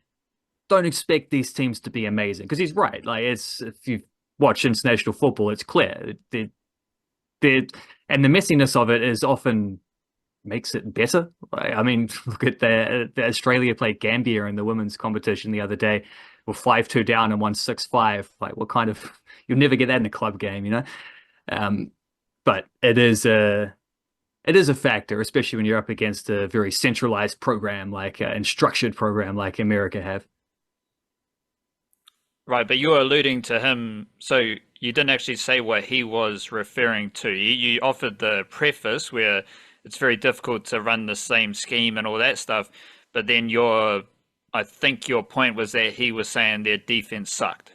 don't expect these teams to be amazing. Because he's right. Like, if you watch international football, it's clear. And the messiness of it is often makes it better. I mean, look at the Australia played Gambia in the women's competition the other day. We're 5-2 down and won 6-5. Like, what kind of, you'll never get that in a club game, But it is a factor, especially when you're up against a very centralized program and structured program like America have. Right, but you're alluding to him, so you didn't actually say what he was referring to. You offered the preface where it's very difficult to run the same scheme and all that stuff. But then I think your point was that he was saying their defense sucked.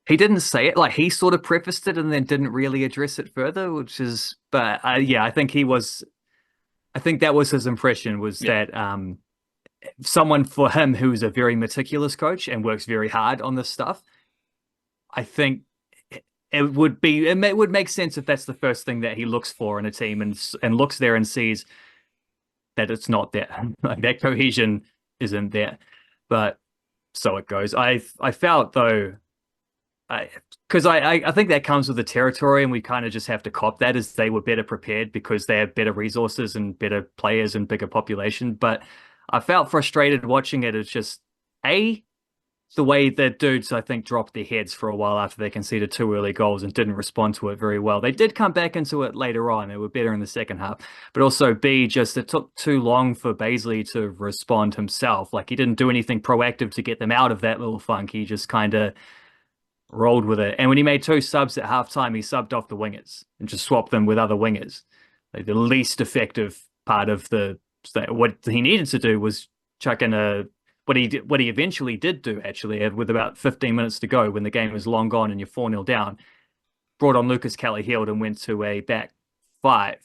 He didn't say it, like he sort of prefaced it and then didn't really address it further, which is, but yeah, I think that was his impression was Yeah. that someone for him who's a very meticulous coach and works very hard on this stuff, I think it would make sense if that's the first thing that he looks for in a team and looks there and sees that it's not there. Like that cohesion isn't there. But so it goes. I felt though, because I think that comes with the territory, and we kind of just have to cop that as they were better prepared because they have better resources and better players and bigger population. But I felt frustrated watching it. It's just the way that dudes, I think, dropped their heads for a while after they conceded 2 early goals and didn't respond to it very well. They did come back into it later on. They were better in the second half. But also, B, just it took too long for Baisley to respond himself. Like, he didn't do anything proactive to get them out of that little funk. He just kind of rolled with it. And when he made 2 subs at halftime, he subbed off the wingers and just swapped them with other wingers. Like, the least effective part of what he needed to do was chuck in what he eventually did do, actually, with about 15 minutes to go when the game was long gone and you're 4-0 down, brought on Lucas Kelly-Hield and went to a back 5.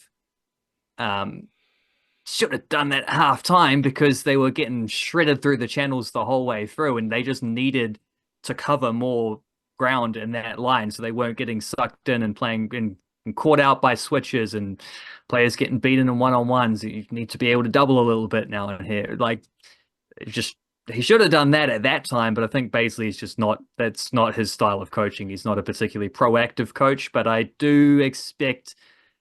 Should have done that at half time because they were getting shredded through the channels the whole way through, and they just needed to cover more ground in that line so they weren't getting sucked in and playing and caught out by switches and players getting beaten in one-on-ones. You need to be able to double a little bit now and here. Like, just he should have done that at that time, but I think Baisley is just that's not his style of coaching. He's not a particularly proactive coach, but I do expect,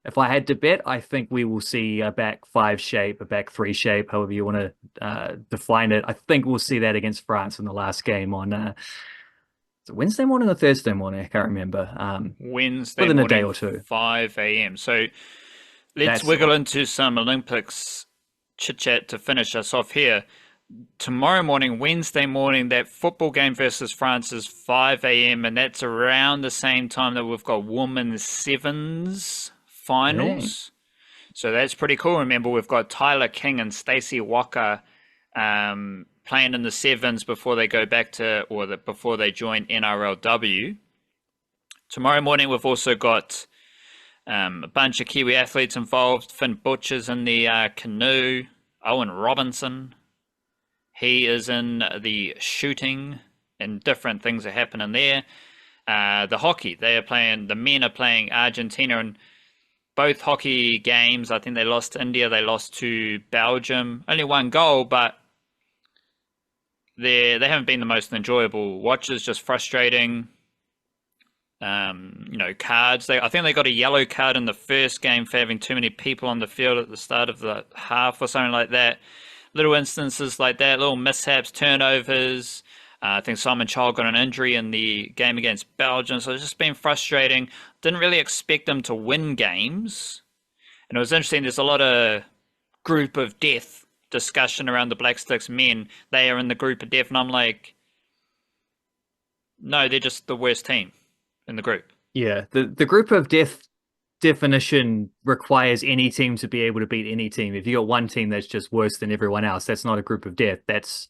if I had to bet, I think we will see a back 5 shape, a back 3 shape, however you want to define it. I think we'll see that against France in the last game on Wednesday morning or Thursday morning. I can't remember. Wednesday within morning, a day or two. 5 a.m. So let's wiggle into some Olympics chit-chat to finish us off here. Tomorrow morning, Wednesday morning, that football game versus France is 5 a.m. and that's around the same time that we've got women's sevens finals. Yeah. So that's pretty cool. Remember, we've got Tyler King and Stacey Walker playing in the sevens before they go back to, before they join NRLW. Tomorrow morning, we've also got a bunch of Kiwi athletes involved. Finn Butcher's in the canoe. Owen Robinson. He is in the shooting, and different things are happening there. The hockey, the men are playing Argentina, and both hockey games, I think they lost to India, they lost to Belgium. Only 1 goal, but they haven't been the most enjoyable watches, just frustrating. Cards. I think they got a yellow card in the first game for having too many people on the field at the start of the half or something like that. Little instances like that, little mishaps, turnovers. I think Simon Child got an injury in the game against Belgium, so it's just been frustrating. Didn't really expect them to win games. And it was interesting, there's a lot of group of death discussion around the Black Sticks men. They are in the group of death, and I'm like, no, they're just the worst team in the group. Yeah, the group of death definition requires any team to be able to beat any team. If you got one team that's just worse than everyone else, that's not a group of death. That's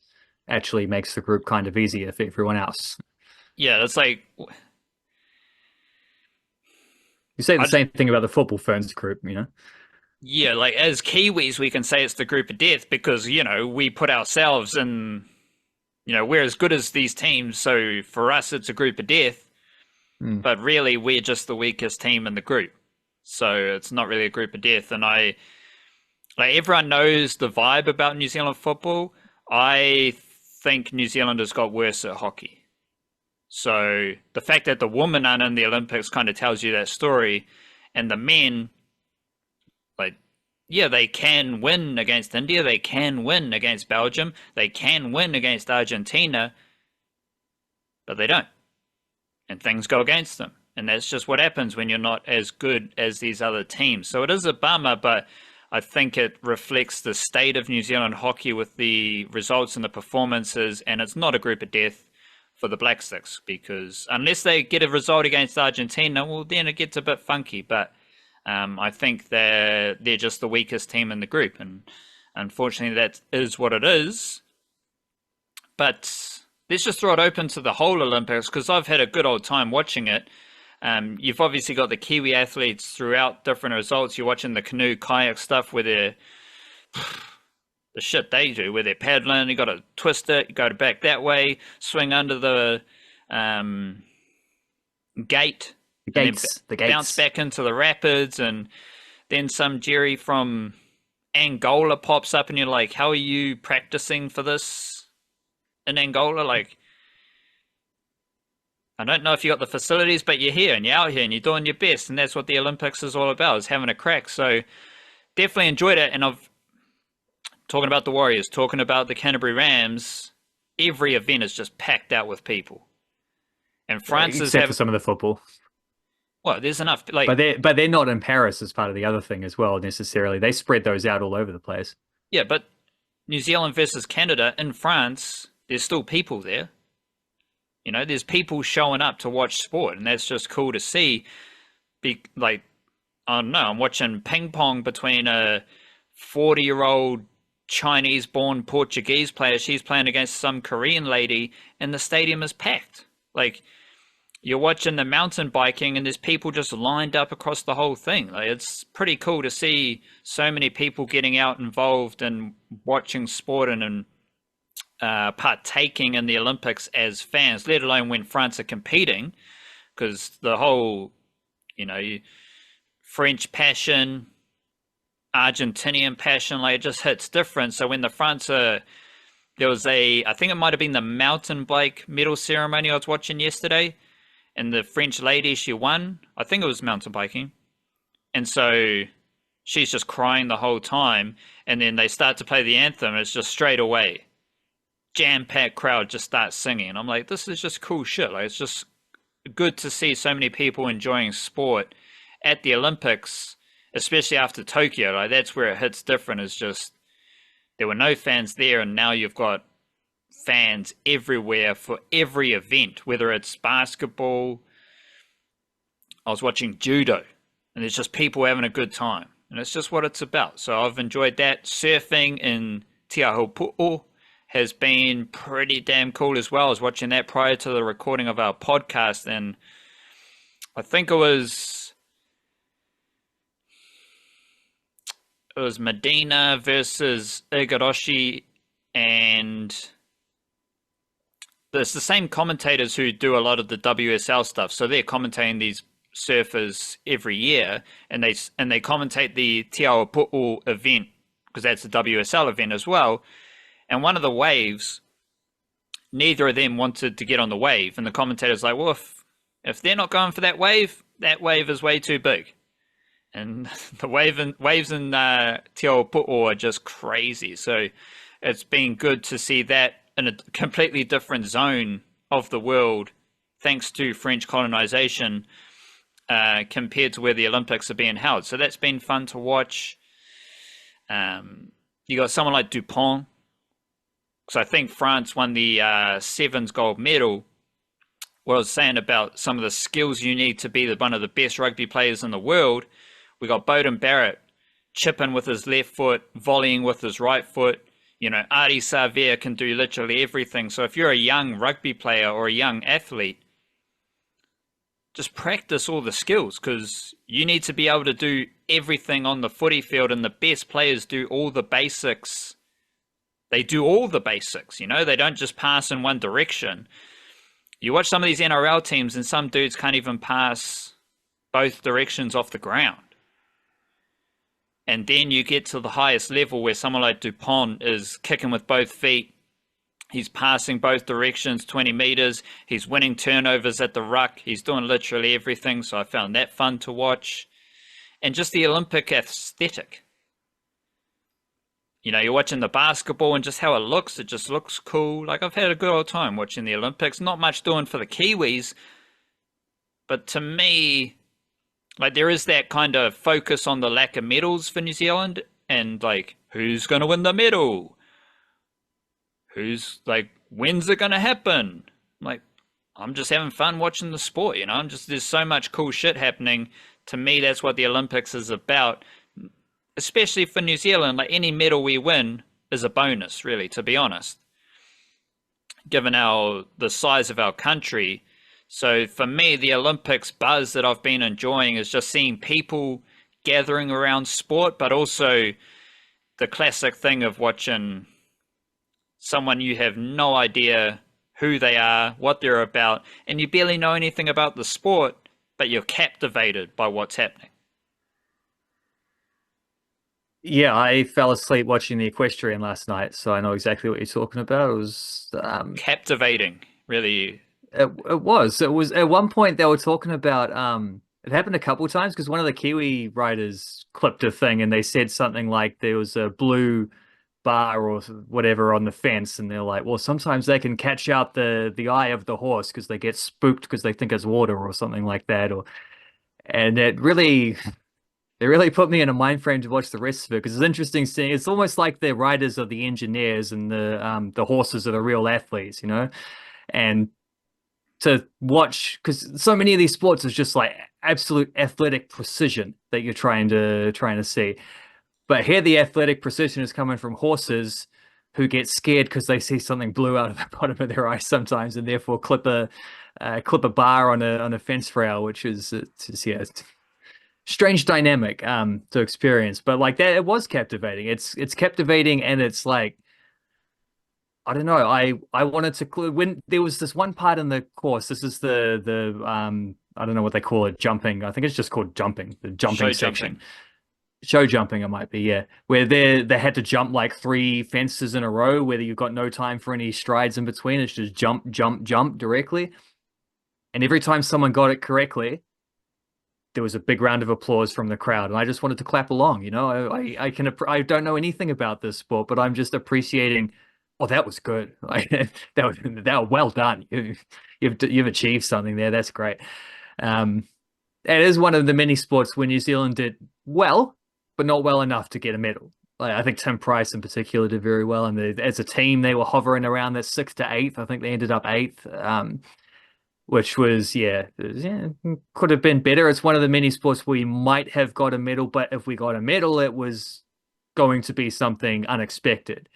actually makes the group kind of easier for everyone else. Yeah, it's like you say the same thing about the football ferns group, Yeah, like as Kiwis, we can say it's the group of death because we put ourselves in. We're as good as these teams, so for us it's a group of death. But really, we're just the weakest team in the group. So it's not really a group of death. And everyone knows the vibe about New Zealand football. I think New Zealand has got worse at hockey. So the fact that the women aren't in the Olympics kind of tells you that story. And the men, they can win against India. They can win against Belgium. They can win against Argentina. But they don't. And things go against them. And that's just what happens when you're not as good as these other teams. So it is a bummer, but I think it reflects the state of New Zealand hockey with the results and the performances. And it's not a group of death for the Black Sticks, because unless they get a result against Argentina, well, then it gets a bit funky. But I think they're just the weakest team in the group, and unfortunately that is what it is. But let's just throw it open to the whole Olympics, because I've had a good old time watching it. You've obviously got the Kiwi athletes throughout different results. You're watching the canoe kayak stuff where they're the shit they do, where they're paddling. You got to twist it, you go back that way, swing under the gate, The gates, the gates. bounce back into the rapids, and then some Jerry from Angola pops up, and you're like, how are you practicing for this in Angola? Like, I don't know if you got the facilities, but you're here and you're out here and you're doing your best, and that's what the Olympics is all about, is having a crack. So definitely enjoyed it. And I've talking about the Warriors, talking about the Canterbury Rams, every event is just packed out with people. And France except for some of the football. Well, there's enough. Like, but they're not in Paris as part of the other thing as well, necessarily. They spread those out all over the place. Yeah, but New Zealand versus Canada in France, there's still people there. You know, there's people showing up to watch sport, and that's just cool to see. Like, I don't know, I'm watching ping pong between a 40-year-old Chinese-born Portuguese player. She's playing against some Korean lady, and the stadium is packed. Like, you're watching the mountain biking, and there's people just lined up across the whole thing. Like, it's pretty cool to see so many people getting out involved and watching sport and partaking in the Olympics as fans, let alone when France are competing, because the whole, you know, French passion, Argentinian passion, like, it just hits different. So when the France are, there was I think it might have been the mountain bike medal ceremony I was watching yesterday, and the French lady, she won. I think it was mountain biking. And so she's just crying the whole time, and then they start to play the anthem, and it's just straight away jam-packed crowd just starts singing. And I'm like, this is just cool shit. Like, it's just good to see so many people enjoying sport at the Olympics, especially after Tokyo. Like, that's where it hits different. Is just there were no fans there, and now you've got fans everywhere for every event, whether it's basketball. I was watching judo, and there's just people having a good time, and it's just what it's about. So I've enjoyed that. Surfing in Te Aho has been pretty damn cool as well. I was watching that prior to the recording of our podcast, and I think it was Medina versus Igarashi, and it's the same commentators who do a lot of the WSL stuff. So they're commentating these surfers every year, and they commentate the Te Aho event, because that's the WSL event as well. And one of the waves, neither of them wanted to get on the wave. And the commentator's like, well, if they're not going for that wave is way too big. And the waves in Te Aho are just crazy. So it's been good to see that in a completely different zone of the world, thanks to French colonization, compared to where the Olympics are being held. So that's been fun to watch. You got someone like Dupont. So I think France won the sevens gold medal. What I was saying about some of the skills you need to be one of the best rugby players in the world. We got Beauden Barrett chipping with his left foot, volleying with his right foot. You know, Adi Sawyer can do literally everything. So if you're a young rugby player or a young athlete, just practice all the skills, because you need to be able to do everything on the footy field, and the best players do all the basics. They do all the basics, you know, they don't just pass in one direction. You watch some of these NRL teams, and some dudes can't even pass both directions off the ground. And then you get to the highest level where someone like Dupont is kicking with both feet. He's passing both directions, 20 meters. He's winning turnovers at the ruck. He's doing literally everything. So I found that fun to watch. And just the Olympic aesthetic. You know, you're watching the basketball and just how it just looks cool. Like, I've had a good old time watching the Olympics. Not much doing for the Kiwis. But to me, like, there is that kind of focus on the lack of medals for New Zealand, and like, who's going to win the medal? Who's like, when's it going to happen? Like, I'm just having fun watching the sport, you know. There's so much cool shit happening. To me, that's what the Olympics is about, especially for New Zealand. Like any medal we win is a bonus, really, to be honest, given the size of our country. So for me, the Olympics buzz that I've been enjoying is just seeing people gathering around sport, but also the classic thing of watching someone you have no idea who they are, what they're about, and you barely know anything about the sport, but you're captivated by what's happening. Yeah, I fell asleep watching the equestrian last night, so I know exactly what you're talking about. It was Captivating, really. it was at one point they were talking about it happened a couple of times because one of the Kiwi riders clipped a thing and they said something like there was a blue bar or whatever on the fence, and they're like, well, sometimes they can catch out the eye of the horse because they get spooked because they think it's water or something like that, or and it really put me in a mind frame to watch the rest of it because it's interesting seeing. It's almost like the riders are the engineers and the horses are the real athletes, you know. And to watch, because so many of these sports is just like absolute athletic precision that you're trying to see. But here the athletic precision is coming from horses who get scared because they see something blue out of the bottom of their eye sometimes, and therefore clip a bar on a fence rail, which is yeah, strange dynamic to experience. But like that, it was captivating. It's captivating, and it's like I don't know. I wanted to when there was this one part in the course. This is the I don't know what they call it, jumping. I think it's just called jumping, the jumping Show section. jumping. Show jumping, it might be, yeah. Where they had to jump like 3 fences in a row, where you've got no time for any strides in between. It's just jump, jump, jump directly. And every time someone got it correctly, there was a big round of applause from the crowd, and I just wanted to clap along. You know, I don't know anything about this sport, but I'm just appreciating. Oh, that was good. Like that well done. You've achieved something there. That's great. It is one of the many sports where New Zealand did well, but not well enough to get a medal. Like, I think Tim Price in particular did very well, and as a team they were hovering around that 6th to 8th. I think they ended up 8th. Which was, yeah, could have been better. It's one of the many sports where we might have got a medal, but if we got a medal, it was going to be something unexpected.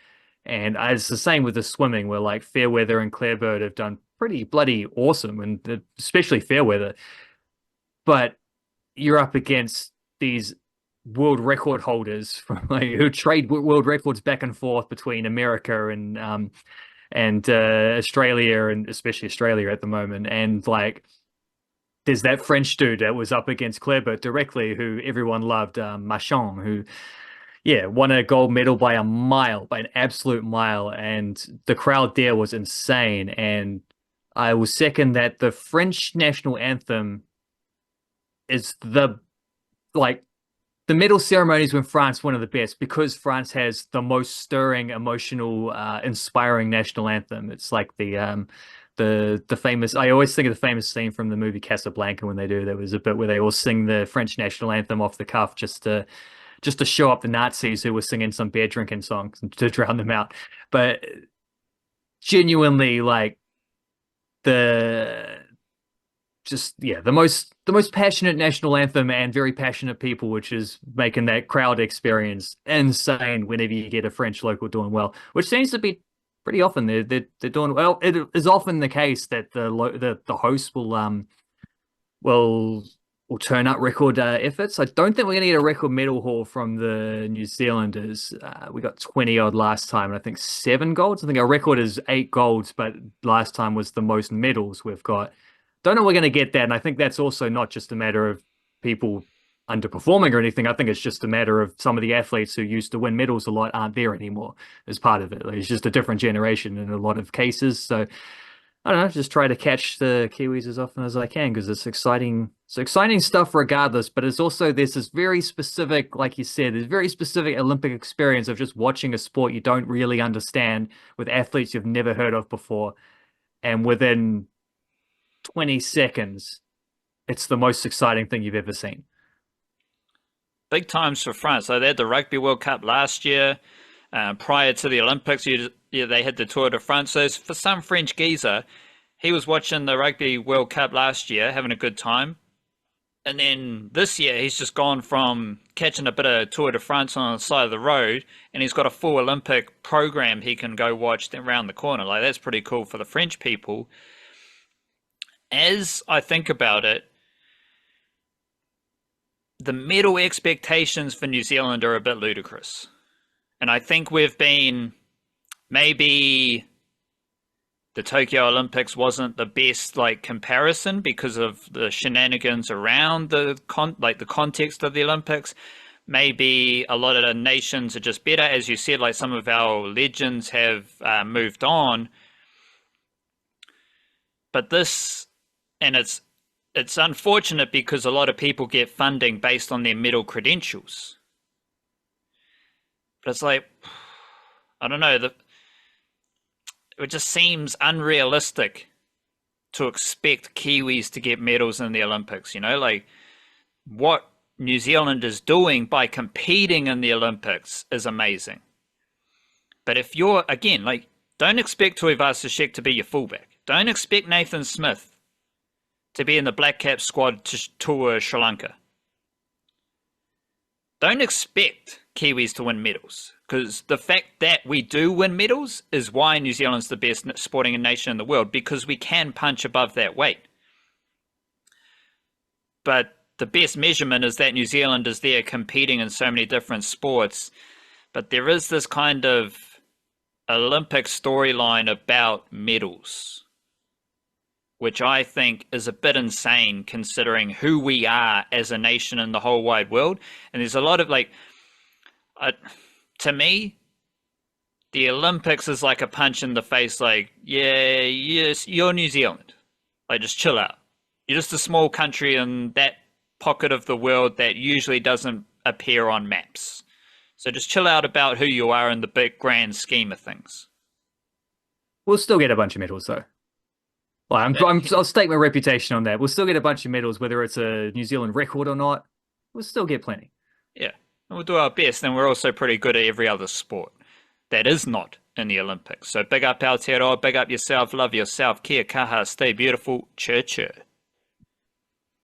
And it's the same with the swimming, where like Fairweather and Clarebird have done pretty bloody awesome, and especially Fairweather. But you're up against these world record holders from, like, who trade world records back and forth between America and Australia, and especially Australia at the moment. And like, there's that French dude that was up against Clarebird directly, who everyone loved, Marchand, who, yeah, won a gold medal by a mile, by an absolute mile. And the crowd there was insane. And I will second that the French national anthem is the medal ceremonies when France one of the best, because France has the most stirring, emotional, inspiring national anthem. It's like the famous. I always think of the famous scene from the movie Casablanca when they do. There was a bit where they all sing the French national anthem off the cuff just to show up the Nazis who were singing some beer drinking songs to drown them out. But genuinely, like the most passionate national anthem, and very passionate people, which is making that crowd experience insane whenever you get a French local doing well, which seems to be pretty often. They're doing well. It is often the case that the host will turn up record efforts. I don't think we're going to get a record medal haul from the New Zealanders. We got 20 odd last time, and I think 7 golds. I think our record is 8 golds, but last time was the most medals we've got. Don't know we're going to get that, and I think that's also not just a matter of people underperforming or anything. I think it's just a matter of some of the athletes who used to win medals a lot aren't there anymore as part of it. Like, it's just a different generation in a lot of cases. So I don't know, just try to catch the Kiwis as often as I can, because it's exciting. It's exciting stuff regardless, but it's also, there's this very specific, like you said, there's very specific Olympic experience of just watching a sport you don't really understand with athletes you've never heard of before. And within 20 seconds, it's the most exciting thing you've ever seen. Big times for France. So they had the Rugby World Cup last year. Prior to the Olympics, they had the Tour de France. So for some French geezer, he was watching the Rugby World Cup last year, having a good time. And then this year, he's just gone from catching a bit of Tour de France on the side of the road, and he's got a full Olympic program he can go watch around the corner. Like, that's pretty cool for the French people. As I think about it, the medal expectations for New Zealand are a bit ludicrous. And I think we've been, maybe the Tokyo Olympics wasn't the best comparison because of the shenanigans around the context of the Olympics. Maybe a lot of the nations are just better, as you said. Like, some of our legends have moved on, but this, and it's unfortunate because a lot of people get funding based on their medal credentials. But it's like, I don't know, it just seems unrealistic to expect Kiwis to get medals in the Olympics, like what New Zealand is doing by competing in the Olympics is amazing. But if you're, again, don't expect Tuivasa-Sheck to be your fullback. Don't expect Nathan Smith to be in the Black Cap squad to tour Sri Lanka. Don't expect Kiwis to win medals, because the fact that we do win medals is why New Zealand's the best sporting nation in the world, because we can punch above that weight. But the best measurement is that New Zealand is there competing in so many different sports. But there is this kind of Olympic storyline about medals, which I think is a bit insane considering who we are as a nation in the whole wide world. And there's a lot of to me, the Olympics is like a punch in the face, yes, you're New Zealand. Just chill out. You're just a small country in that pocket of the world that usually doesn't appear on maps. So just chill out about who you are in the big grand scheme of things. We'll still get a bunch of medals, though. I'll stake my reputation on that. We'll still get a bunch of medals, whether it's a New Zealand record or not. We'll still get plenty. Yeah, and we'll do our best. And we're also pretty good at every other sport that is not in the Olympics. So big up Aotearoa, big up yourself, love yourself, kia kaha, stay beautiful, chur chur.